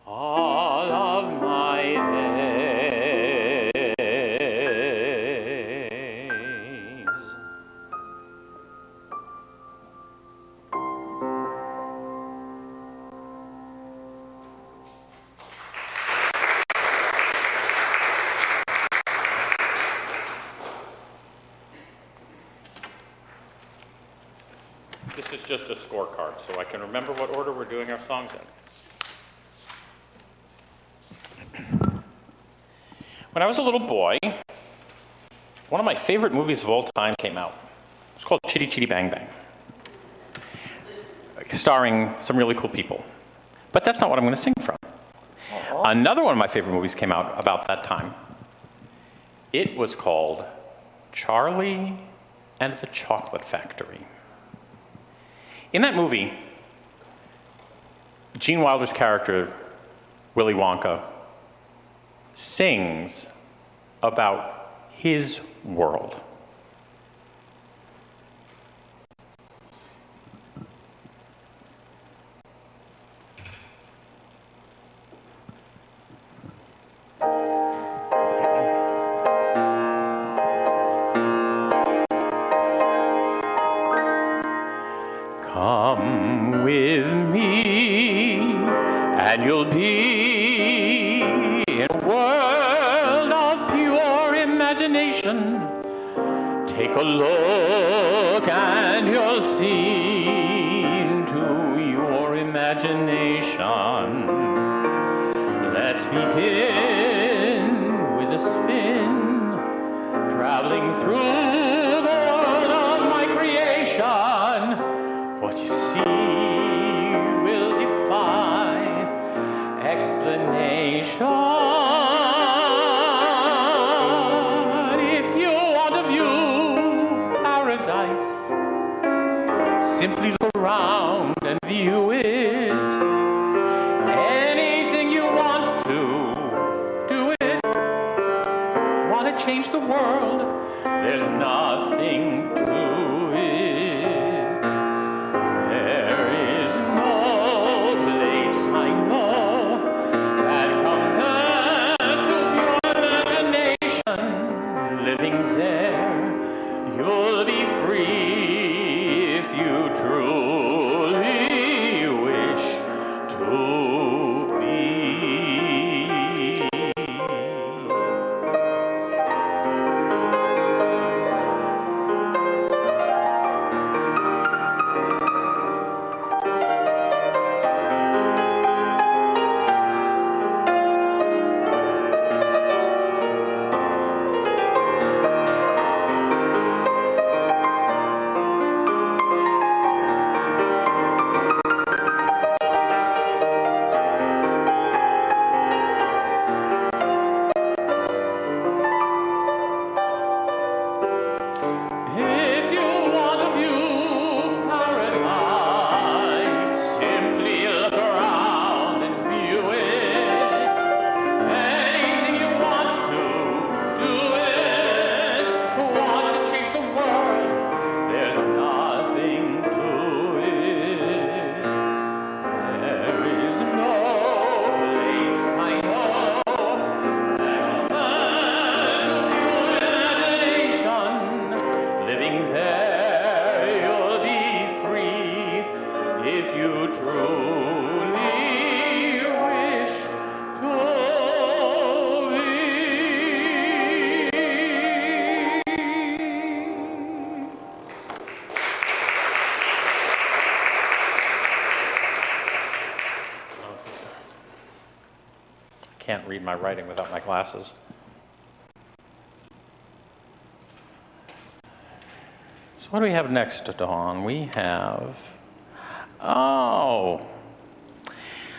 All of my days. This is just a scorecard, so I can remember what order we're doing our songs in. When I was a little boy, one of my favorite movies of all time came out. It's called Chitty Chitty Bang Bang, starring some really cool people. But that's not what I'm going to sing from. Another one of my favorite movies came out about that time. It was called Charlie and the Chocolate Factory. In that movie, Gene Wilder's character, Willy Wonka, sings about his world. Come with me, and you'll be in a world of pure imagination. Take a look, and you'll see into your imagination. Let's begin with a spin, traveling through the world of my creation. What you see will defy explanation. If you want to view paradise, simply look around and view it. Anything you want to, do it. Want to change the world? There's nothing to it. There is no place I know that compares to pure imagination. Living there, you'll be free if you truly wish to be. If you want to view paradise, simply look around and view it. Anything you want to, do it. Want to change the world? There's nothing to it. There is no place I know that compares to pure imagination. Living there, you'll be free if you truly wish to be. I can't read my writing without my glasses. So what do we have next, Dawn? We have,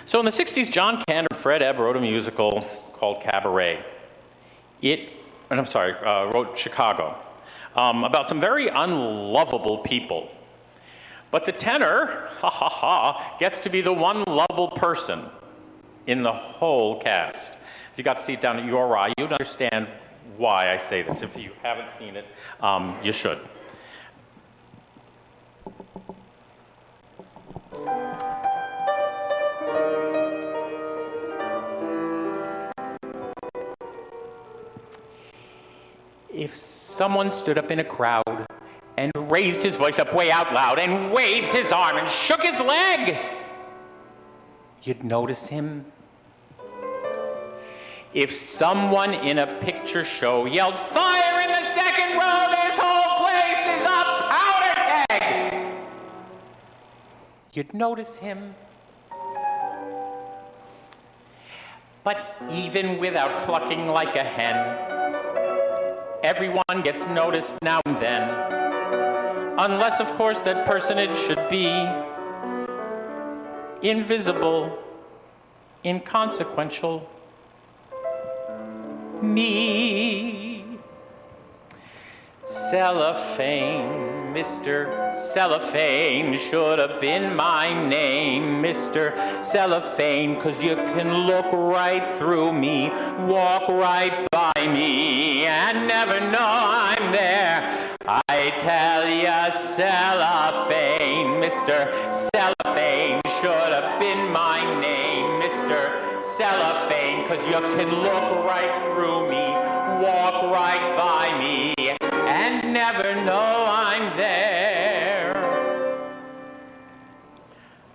So in the 60s, John Kent and Fred Ebb wrote a musical called Cabaret. Wrote Chicago, about some very unlovable people. But the tenor, gets to be the one lovable person in the whole cast. If you got to see it down at URI, you'd understand why I say this. If you haven't seen it, you should. If someone stood up in a crowd and raised his voice up way out loud and waved his arm and shook his leg, you'd notice him. If someone in a picture show yelled, "Fire in the second row, this whole place is a powder keg," you'd notice him. But even without clucking like a hen, everyone gets noticed now and then. Unless, of course, that personage should be invisible, inconsequential. Me. Cellophane, Mr. Cellophane should have been my name, Mr. Cellophane, 'cause you can look right through me, walk right by me, and never know I'm there. I tell ya, Cellophane, Mr. Cellophane should have been my name, Mr. Cellophane, 'cause you can look right through me, walk right by me, and never know I'm there.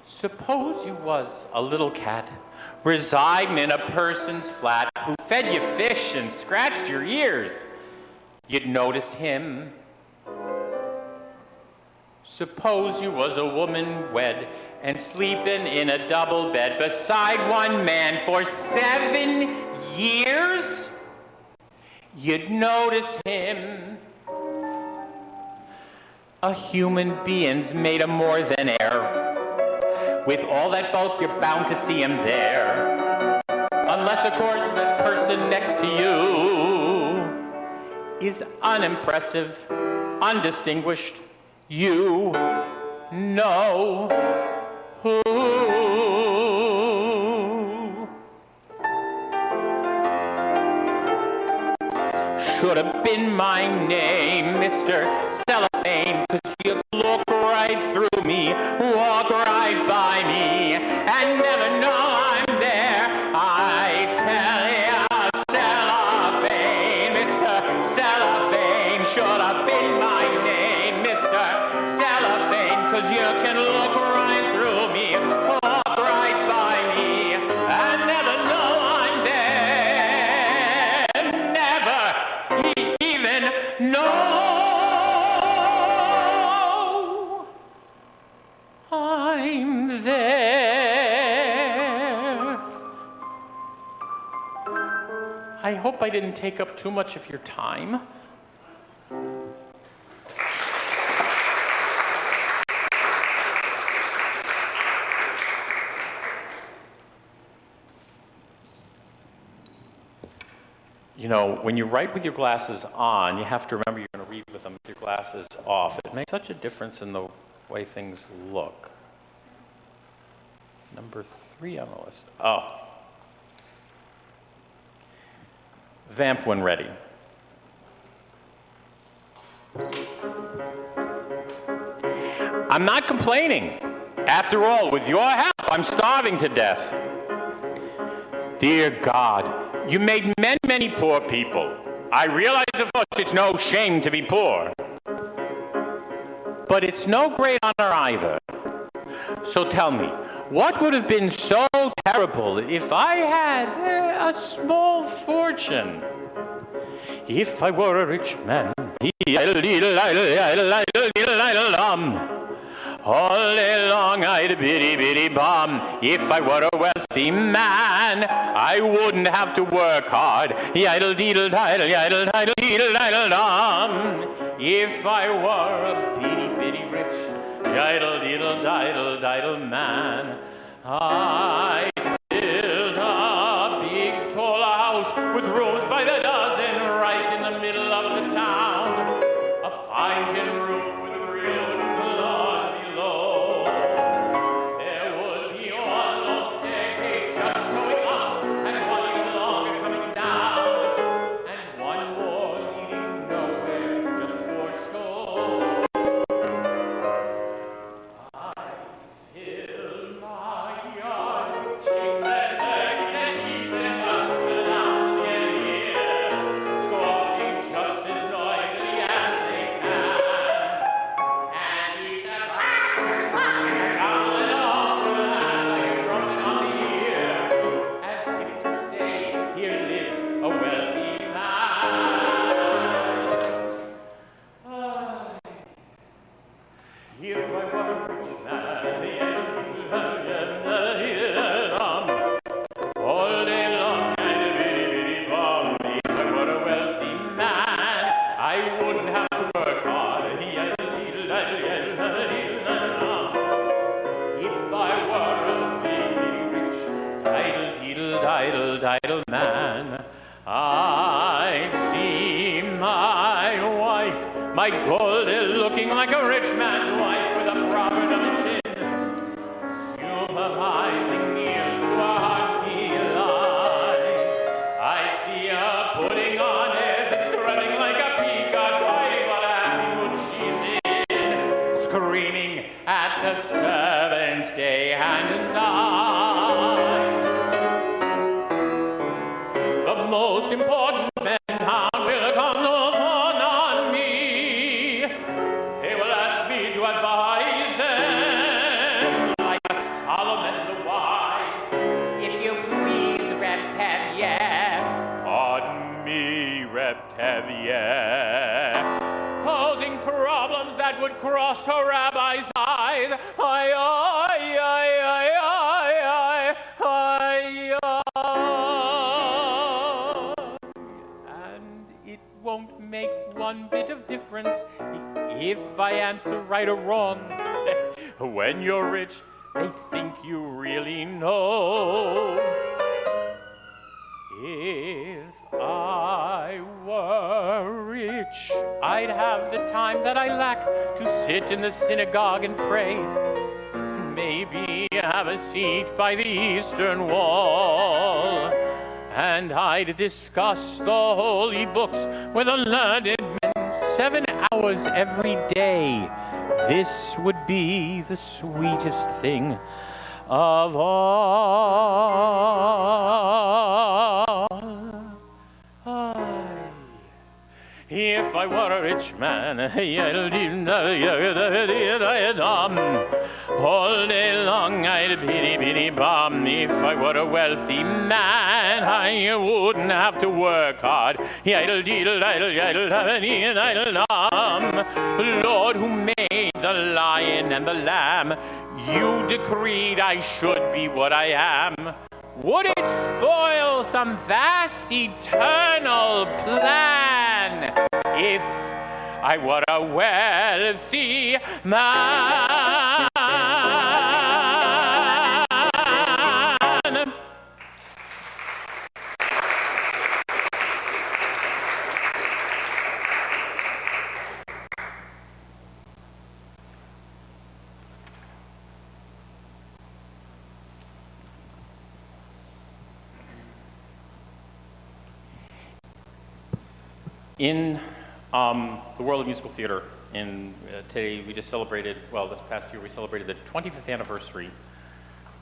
Suppose you was a little cat residing in a person's flat who fed you fish and scratched your ears. You'd notice him. Suppose you was a woman wed and sleeping in a double bed beside one man for 7 years. You'd notice him. A human being's made of more than air. With all that bulk, you're bound to see him there. Unless, of course, that person next to you is unimpressive, undistinguished. You know who. Should have been my name, Mr. Cellophane, 'cause you look right through me, walk right by me, and never know I'm there. I tell ya, Cellophane, Mr. Cellophane should have been my name, Mr. Cellophane, 'cause you can look right through me, walk right by me, and never know I'm there. Never even know I'm there. I hope I didn't take up too much of your time. You know, when you write with your glasses on, you have to remember you're going to read with them with your glasses off. It makes such a difference in the way things look. Number 3 on the list. Oh. Vamp when ready. I'm not complaining. After all, with your help, I'm starving to death. Dear God, you made many, many poor people. I realize, of course, it's no shame to be poor. But it's no great honor either. So tell me, what would have been so terrible if I had a small fortune? If I were a rich man, all day long I'd biddy bomb. If I were a wealthy man, I wouldn't have to work hard. Yiddle deedle diddle, yiddle diddle deedle diddle dum. If I were a bitty rich, yiddle deedle diddle diddle man, I'd build a big tall house with rooms by the dozen right in the middle of the town. A fine tin roof with real wooden floors below. There would be one long staircase just going up, and one even longer coming down, and one more leading nowhere just for show. I fill my yard with chicks and turkeys and geese and ducks, but the dogs get here, squawking just as noisy my Goldie looking like a rich man's wife with a proper double chin, supervising meals to a heart's delight. I'd see her putting on airs and strutting like a peacock, waiting what a happy mood she's in, screaming at the servants day and night. The most important men in town will come to fawn on me. They will ask me to advise them like a Solomon the wise. If you please, Reptevier. Pardon me, Reptevier. Posing problems that would cross a rabbi's eyes. And it won't make one bit of difference if I answer right or wrong. When you're rich, they think you really know. If I were rich, I'd have the time that I lack to sit in the synagogue and pray. Maybe have a seat by the eastern wall. And I'd discuss the holy books with a learned man 7 hours every day. This would be the sweetest thing of all. If I were a rich man, all day long I'd biddy-biddy-bum. If I were a wealthy man, I wouldn't have to work hard. Lord, who made the lion and the lamb, you decreed I should be what I am. Would it spoil some vast eternal plan if I were a wealthy man? In the world of musical theater, today we just celebrated, well, this past year we celebrated the 25th anniversary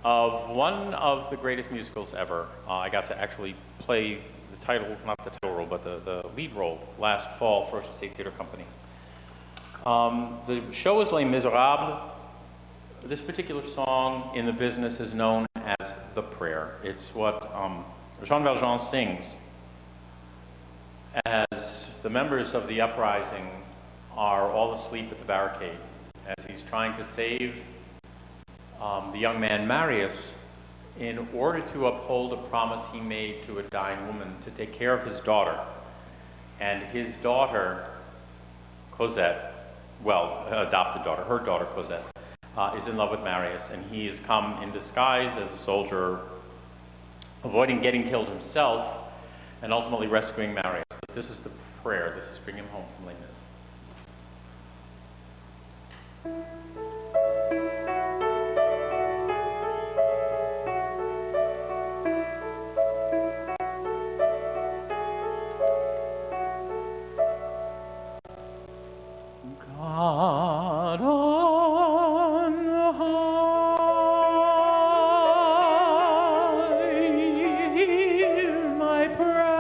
of one of the greatest musicals ever. I got to actually play the title, not the title role, but the lead role last fall for Ocean State Theater Company. The show is Les Miserables. This particular song in the business is known as The Prayer. It's what Jean Valjean sings as the members of the uprising are all asleep at the barricade, as he's trying to save the young man Marius in order to uphold a promise he made to a dying woman to take care of his daughter. And his daughter, Cosette, well, adopted daughter, her daughter Cosette, is in love with Marius, and he has come in disguise as a soldier, avoiding getting killed himself, and ultimately rescuing Marius. But this is the prayer. This is bringing him home from Les Mis. God on high, hear my prayer.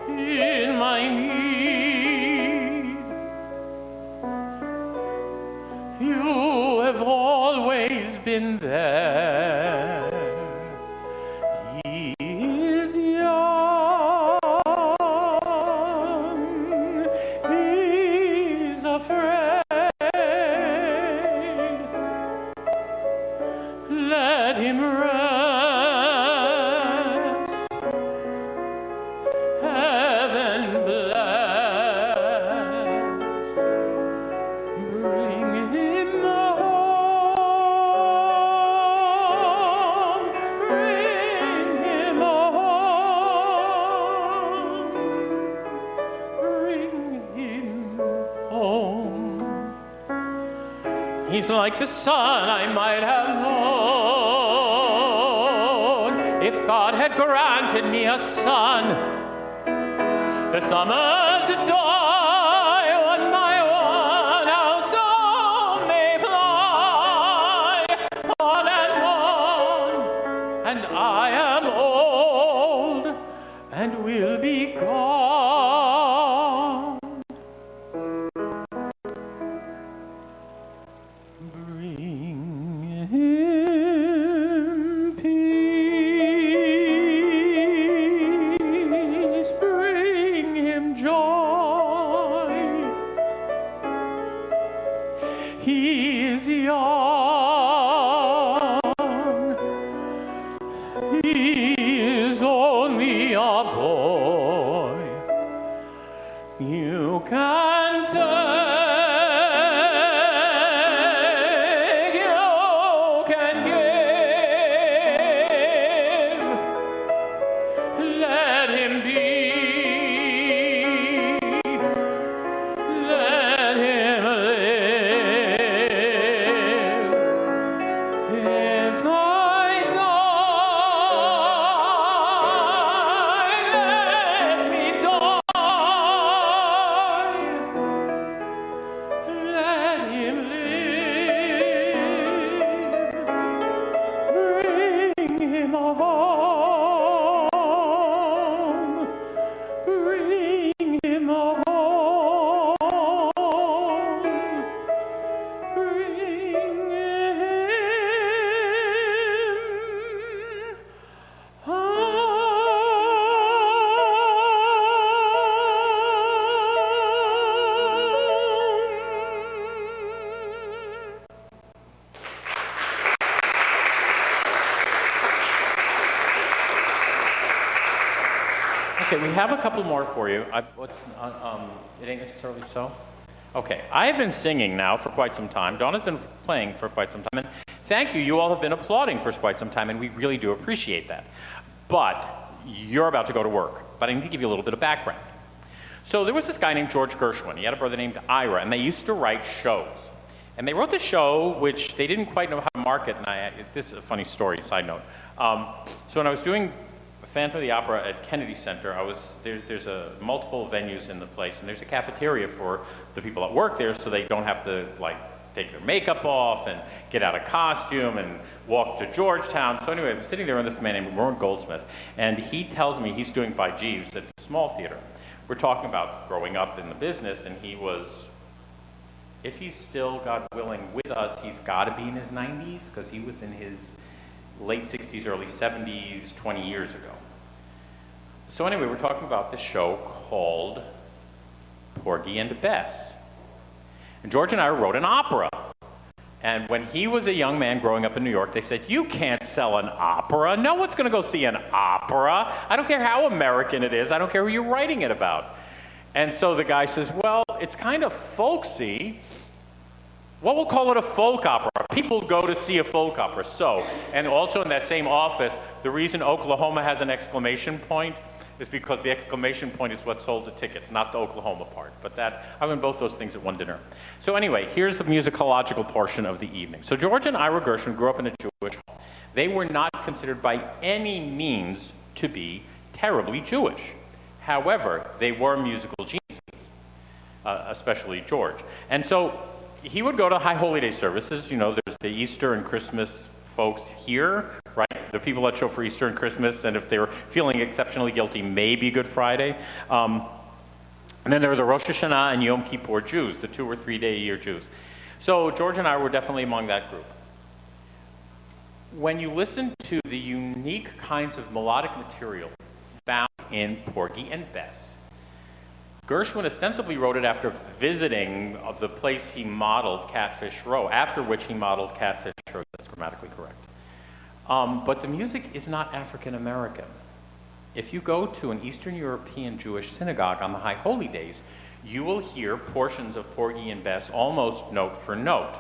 In my need, He's like the sun I might have known if God had granted me a son. The summers die one by one, how so may fly on and I am old and will be gone. Bring him peace, bring him joy. He is young, he is only a boy. You can take, you can give. Let him be, let him live. If I die, let me die. Let him live. Bring him home. Bring him home. Bring him home. Okay, we have a couple more for you. It ain't necessarily so? Okay, I have been singing now for quite some time. Donna's been playing for quite some time. And thank you, you all have been applauding for quite some time, and we really do appreciate that. But you're about to go to work. But I need to give you a little bit of background. So there was this guy named George Gershwin. He had a brother named Ira, and they used to write shows. And they wrote the show, which they didn't quite know how to market. And this is a funny story, side note. So when I was doing Phantom of the Opera at Kennedy Center, there's multiple venues in the place, and there's a cafeteria for the people that work there, so they don't have to take their makeup off and get out of costume and walk to Georgetown. So anyway, I'm sitting there with this man named Warren Goldsmith, and he tells me he's doing By Jeeves at the small theater. We're talking about growing up in the business, and he was, if he's still, God willing, with us, he's got to be in his 90s, because he was in his late 60s, early 70s, 20 years ago. So anyway, we're talking about this show called Porgy and Bess. And George and I wrote an opera. And when he was a young man growing up in New York, they said, you can't sell an opera. No one's going to go see an opera. I don't care how American it is. I don't care who you're writing it about. And so the guy says, well, it's kind of folksy. Well, we'll call it a folk opera. People go to see a folk opera. So, and also in that same office, the reason Oklahoma has an exclamation point is because the exclamation point is what sold the tickets, not the Oklahoma part. But I went both those things at one dinner. So anyway, here's the musicological portion of the evening. So George and Ira Gershwin grew up in a Jewish home. They were not considered by any means to be terribly Jewish. However, they were musical geniuses, especially George. And so he would go to High Holy Day services. You know, there's the Easter and Christmas folks here, right? The people that show for Easter and Christmas, and if they were feeling exceptionally guilty, maybe Good Friday. And then there were the Rosh Hashanah and Yom Kippur Jews, the 2 or 3 day a year Jews. So George and I were definitely among that group. When you listen to the unique kinds of melodic material found in Porgy and Bess, Gershwin ostensibly wrote it after visiting of the place he modeled Catfish Row, after which he modeled Catfish Row. That's grammatically correct. But the music is not African American. If you go to an Eastern European Jewish synagogue on the High Holy Days, you will hear portions of Porgy and Bess almost note for note.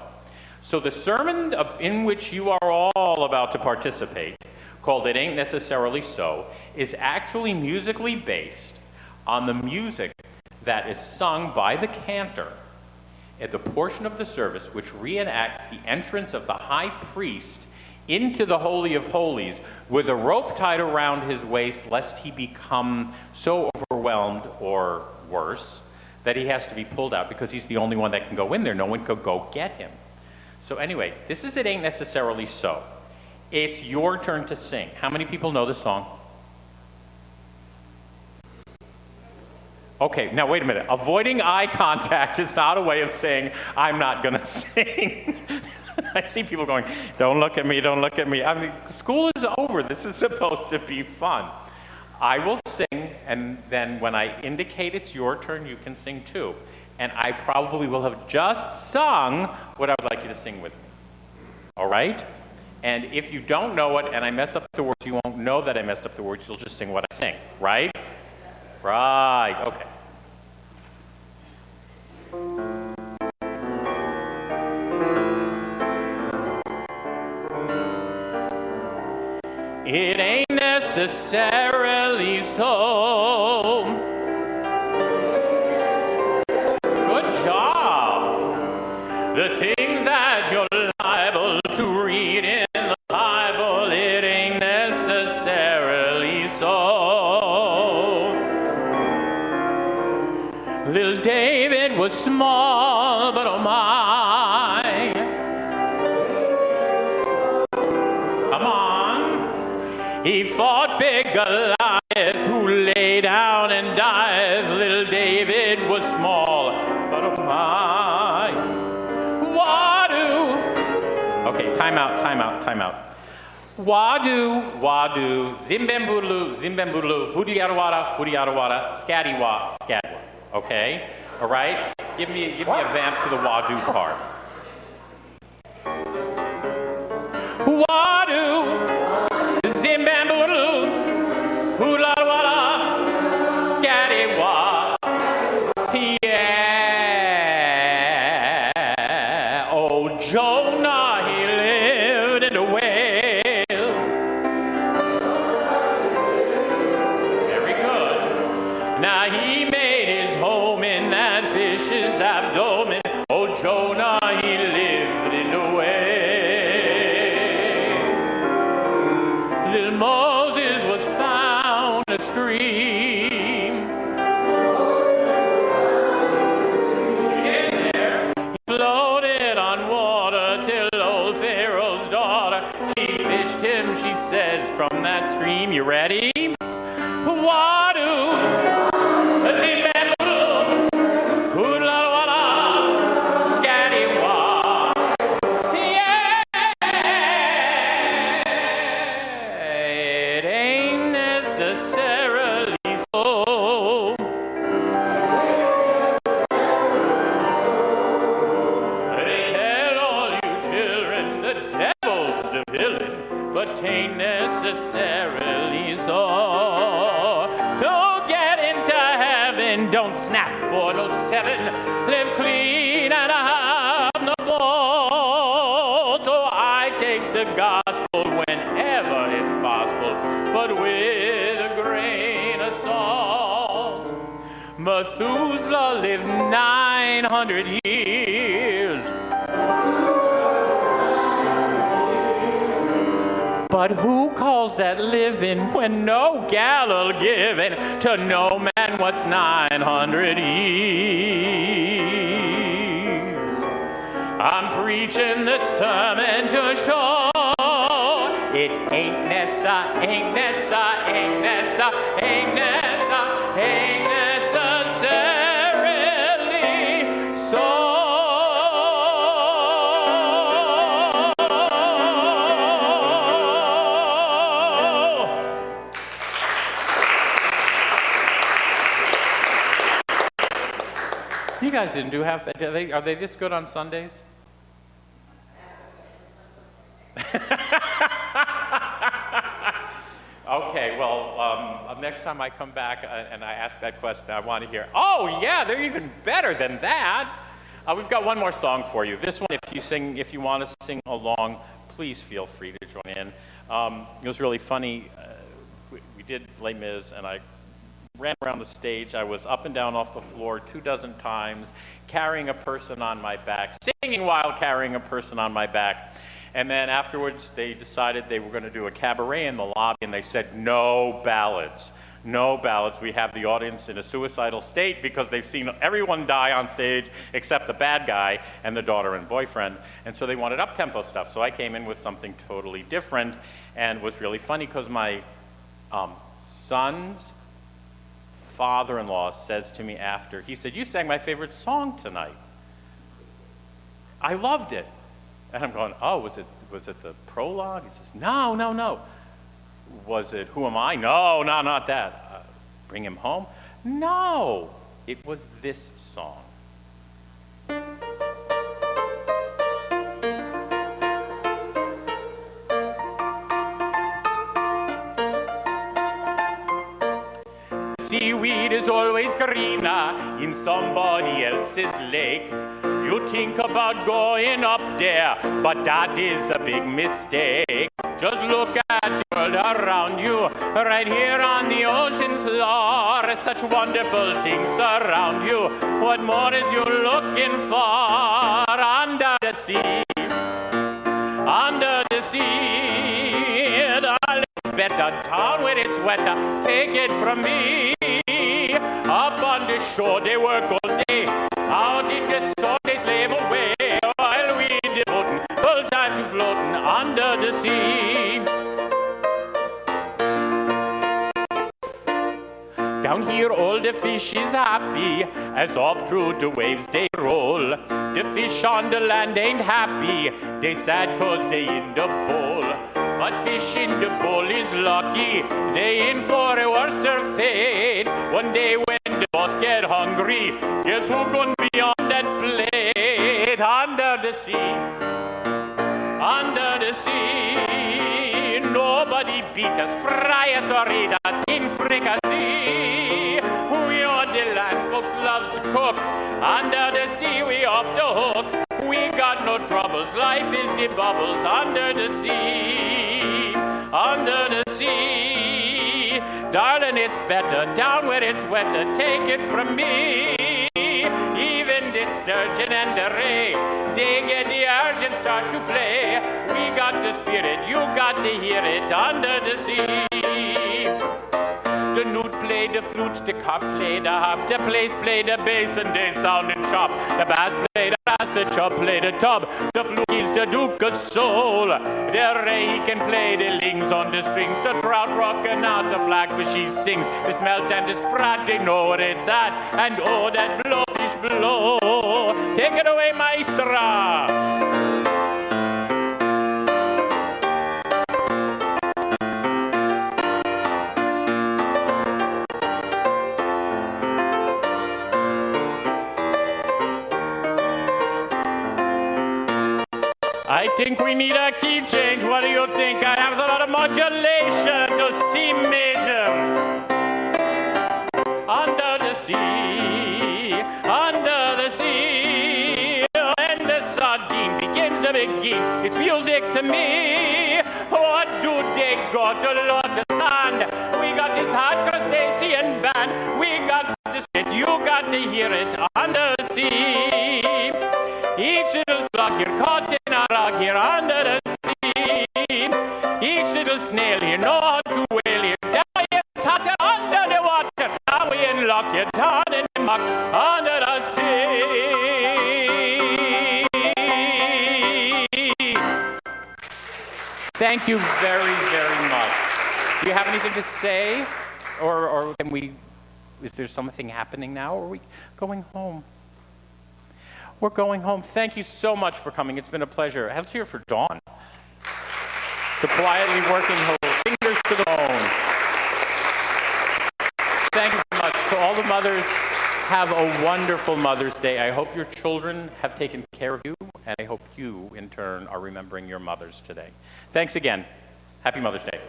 So the sermon in which you are all about to participate, called It Ain't Necessarily So, is actually musically based on the music that is sung by the cantor at the portion of the service which reenacts the entrance of the high priest into the Holy of Holies with a rope tied around his waist lest he become so overwhelmed or worse that he has to be pulled out because he's the only one that can go in there. No one could go get him. So anyway, this is It Ain't Necessarily So. It's your turn to sing. How many people know this song? Okay, now wait a minute. Avoiding eye contact is not a way of saying, I'm not going to sing. I see people going, don't look at me, don't look at me. I mean, school is over. This is supposed to be fun. I will sing, and then when I indicate it's your turn, you can sing too. And I probably will have just sung what I would like you to sing with me. All right? And if you don't know it and I mess up the words, you won't know that I messed up the words. You'll just sing what I sing, right? Right, okay. It ain't necessarily so. Good job. The things that you're liable to read in the Bible, it ain't necessarily so. Little David was small, but oh my. Come on. He fought big Goliath, who lay down and died. Little David was small, but oh my. Wadu. Okay, time out. Wadu, wadu, zimbambulu, zimbambulu, hoodie-yada-wada, scatty-wa, scatty-wa. Okay? All right? Give me a vamp to the wadu part. Wadu, zimbambulu, hoodie-yada-wada, scatty-wa. Yeah. Oh, Jonah, he lived in the whale. Very good. Now he made his home in that fish's abdomen. Oh, Jonah, he lived in the whale. Little Moses was found in a stream. In there, he floated on water till old Pharaoh's daughter, she fished him, she says, from that stream. You ready? Wadu, zimbambulu, hoodie-yada-wada, scatty-wa. Yeah, it ain't necessarily so. They tell all you children the devil's the villain, but 'tain't necessarily so. To get into heaven, don't snap for no 7. Live clean and have no fault. So I takes the gospel whenever it's possible, but with a grain of salt. Methuselah lived 900 years. But who calls that living when no gal'll giving to no man what's 900 years? I'm preaching this sermon to show it ain't necessarily so. You guys didn't do half bad. Are they this good on Sundays? Okay, well, next time I come back and I ask that question, I want to hear, oh yeah, they're even better than that. We've got one more song for you. This one, if you want to sing along, please feel free to join in. It was really funny. We did Les Mis, and I ran around the stage. I was up and down off the floor 24 times, carrying a person on my back, singing while carrying a person on my back. And then afterwards, they decided they were going to do a cabaret in the lobby, and they said, no ballads. No ballads. We have the audience in a suicidal state because they've seen everyone die on stage except the bad guy and the daughter and boyfriend. And so they wanted up-tempo stuff. So I came in with something totally different, and it was really funny because my son's father-in-law says to me after, he said, you sang my favorite song tonight. I loved it. And I'm going, oh, was it the prologue? He says, no. Was it Who Am I? No, not that. Bring Him Home? No, it was this song. Seaweed is always greener in somebody else's lake. You think about going up there, but that is a big mistake. Just look at the world around you, right here on the ocean floor. Such wonderful things around you. What more is you looking for? Under the sea, under the sea. Darling, it's better down when it's wetter. Take it from me. Up on the shore they work all day. Out in the sun they slave away. While we devoting full time to floating under the sea. Down here all the fish is happy, as off through the waves they roll. The fish on the land ain't happy, they sad cause they in the bowl. But fish in the bowl is lucky, they in for a worse fate. One day when the boss get hungry, guess who gonna be on that plate? Under the sea, under the sea. Nobody beat us, fry us or eat us in fricassee. We are the land folks loves to cook. Under the sea we off the hook. We got no troubles, life is the bubbles. Under the sea, under the sea. Darling, it's better down where it's wetter. Take it from me. Even the sturgeon and the ray, they get the urge and start to play. We got the spirit, you got to hear it. Under the sea. The newt played the flute, the cock played the harp, the place played the bass and they sounded sharp. The bass played the bass, the chub played the tub, the fluke is the duke of soul. The ray he can play the lings on the strings, the trout rockin' out, the blackfish he sings. The smelt and the sprat, they know where it's at, and oh that blowfish blow. Take it away, maestra. I think we need a key change. What do you think? I have a lot of modulation to C major. Under the sea, under the sea. When the sardine begins to begin, it's music to me. What do they got? A lot of sand. We got this hard crustacean band. We got this, you got to hear it under the sea. Each little slug here caught in a rock here under the sea. Each little snail here know how to whale here. Down here it's hotter under the water. Now we in luck here down in the muck under the sea. Thank you very, very much. Do you have anything to say? Or can we, is there something happening now? Or are we going home? We're going home. Thank you so much for coming. It's been a pleasure. Let's hear it for Dawn. The quietly working her fingers to the bone. Thank you so much. To all the mothers, have a wonderful Mother's Day. I hope your children have taken care of you, and I hope you, in turn, are remembering your mothers today. Thanks again. Happy Mother's Day.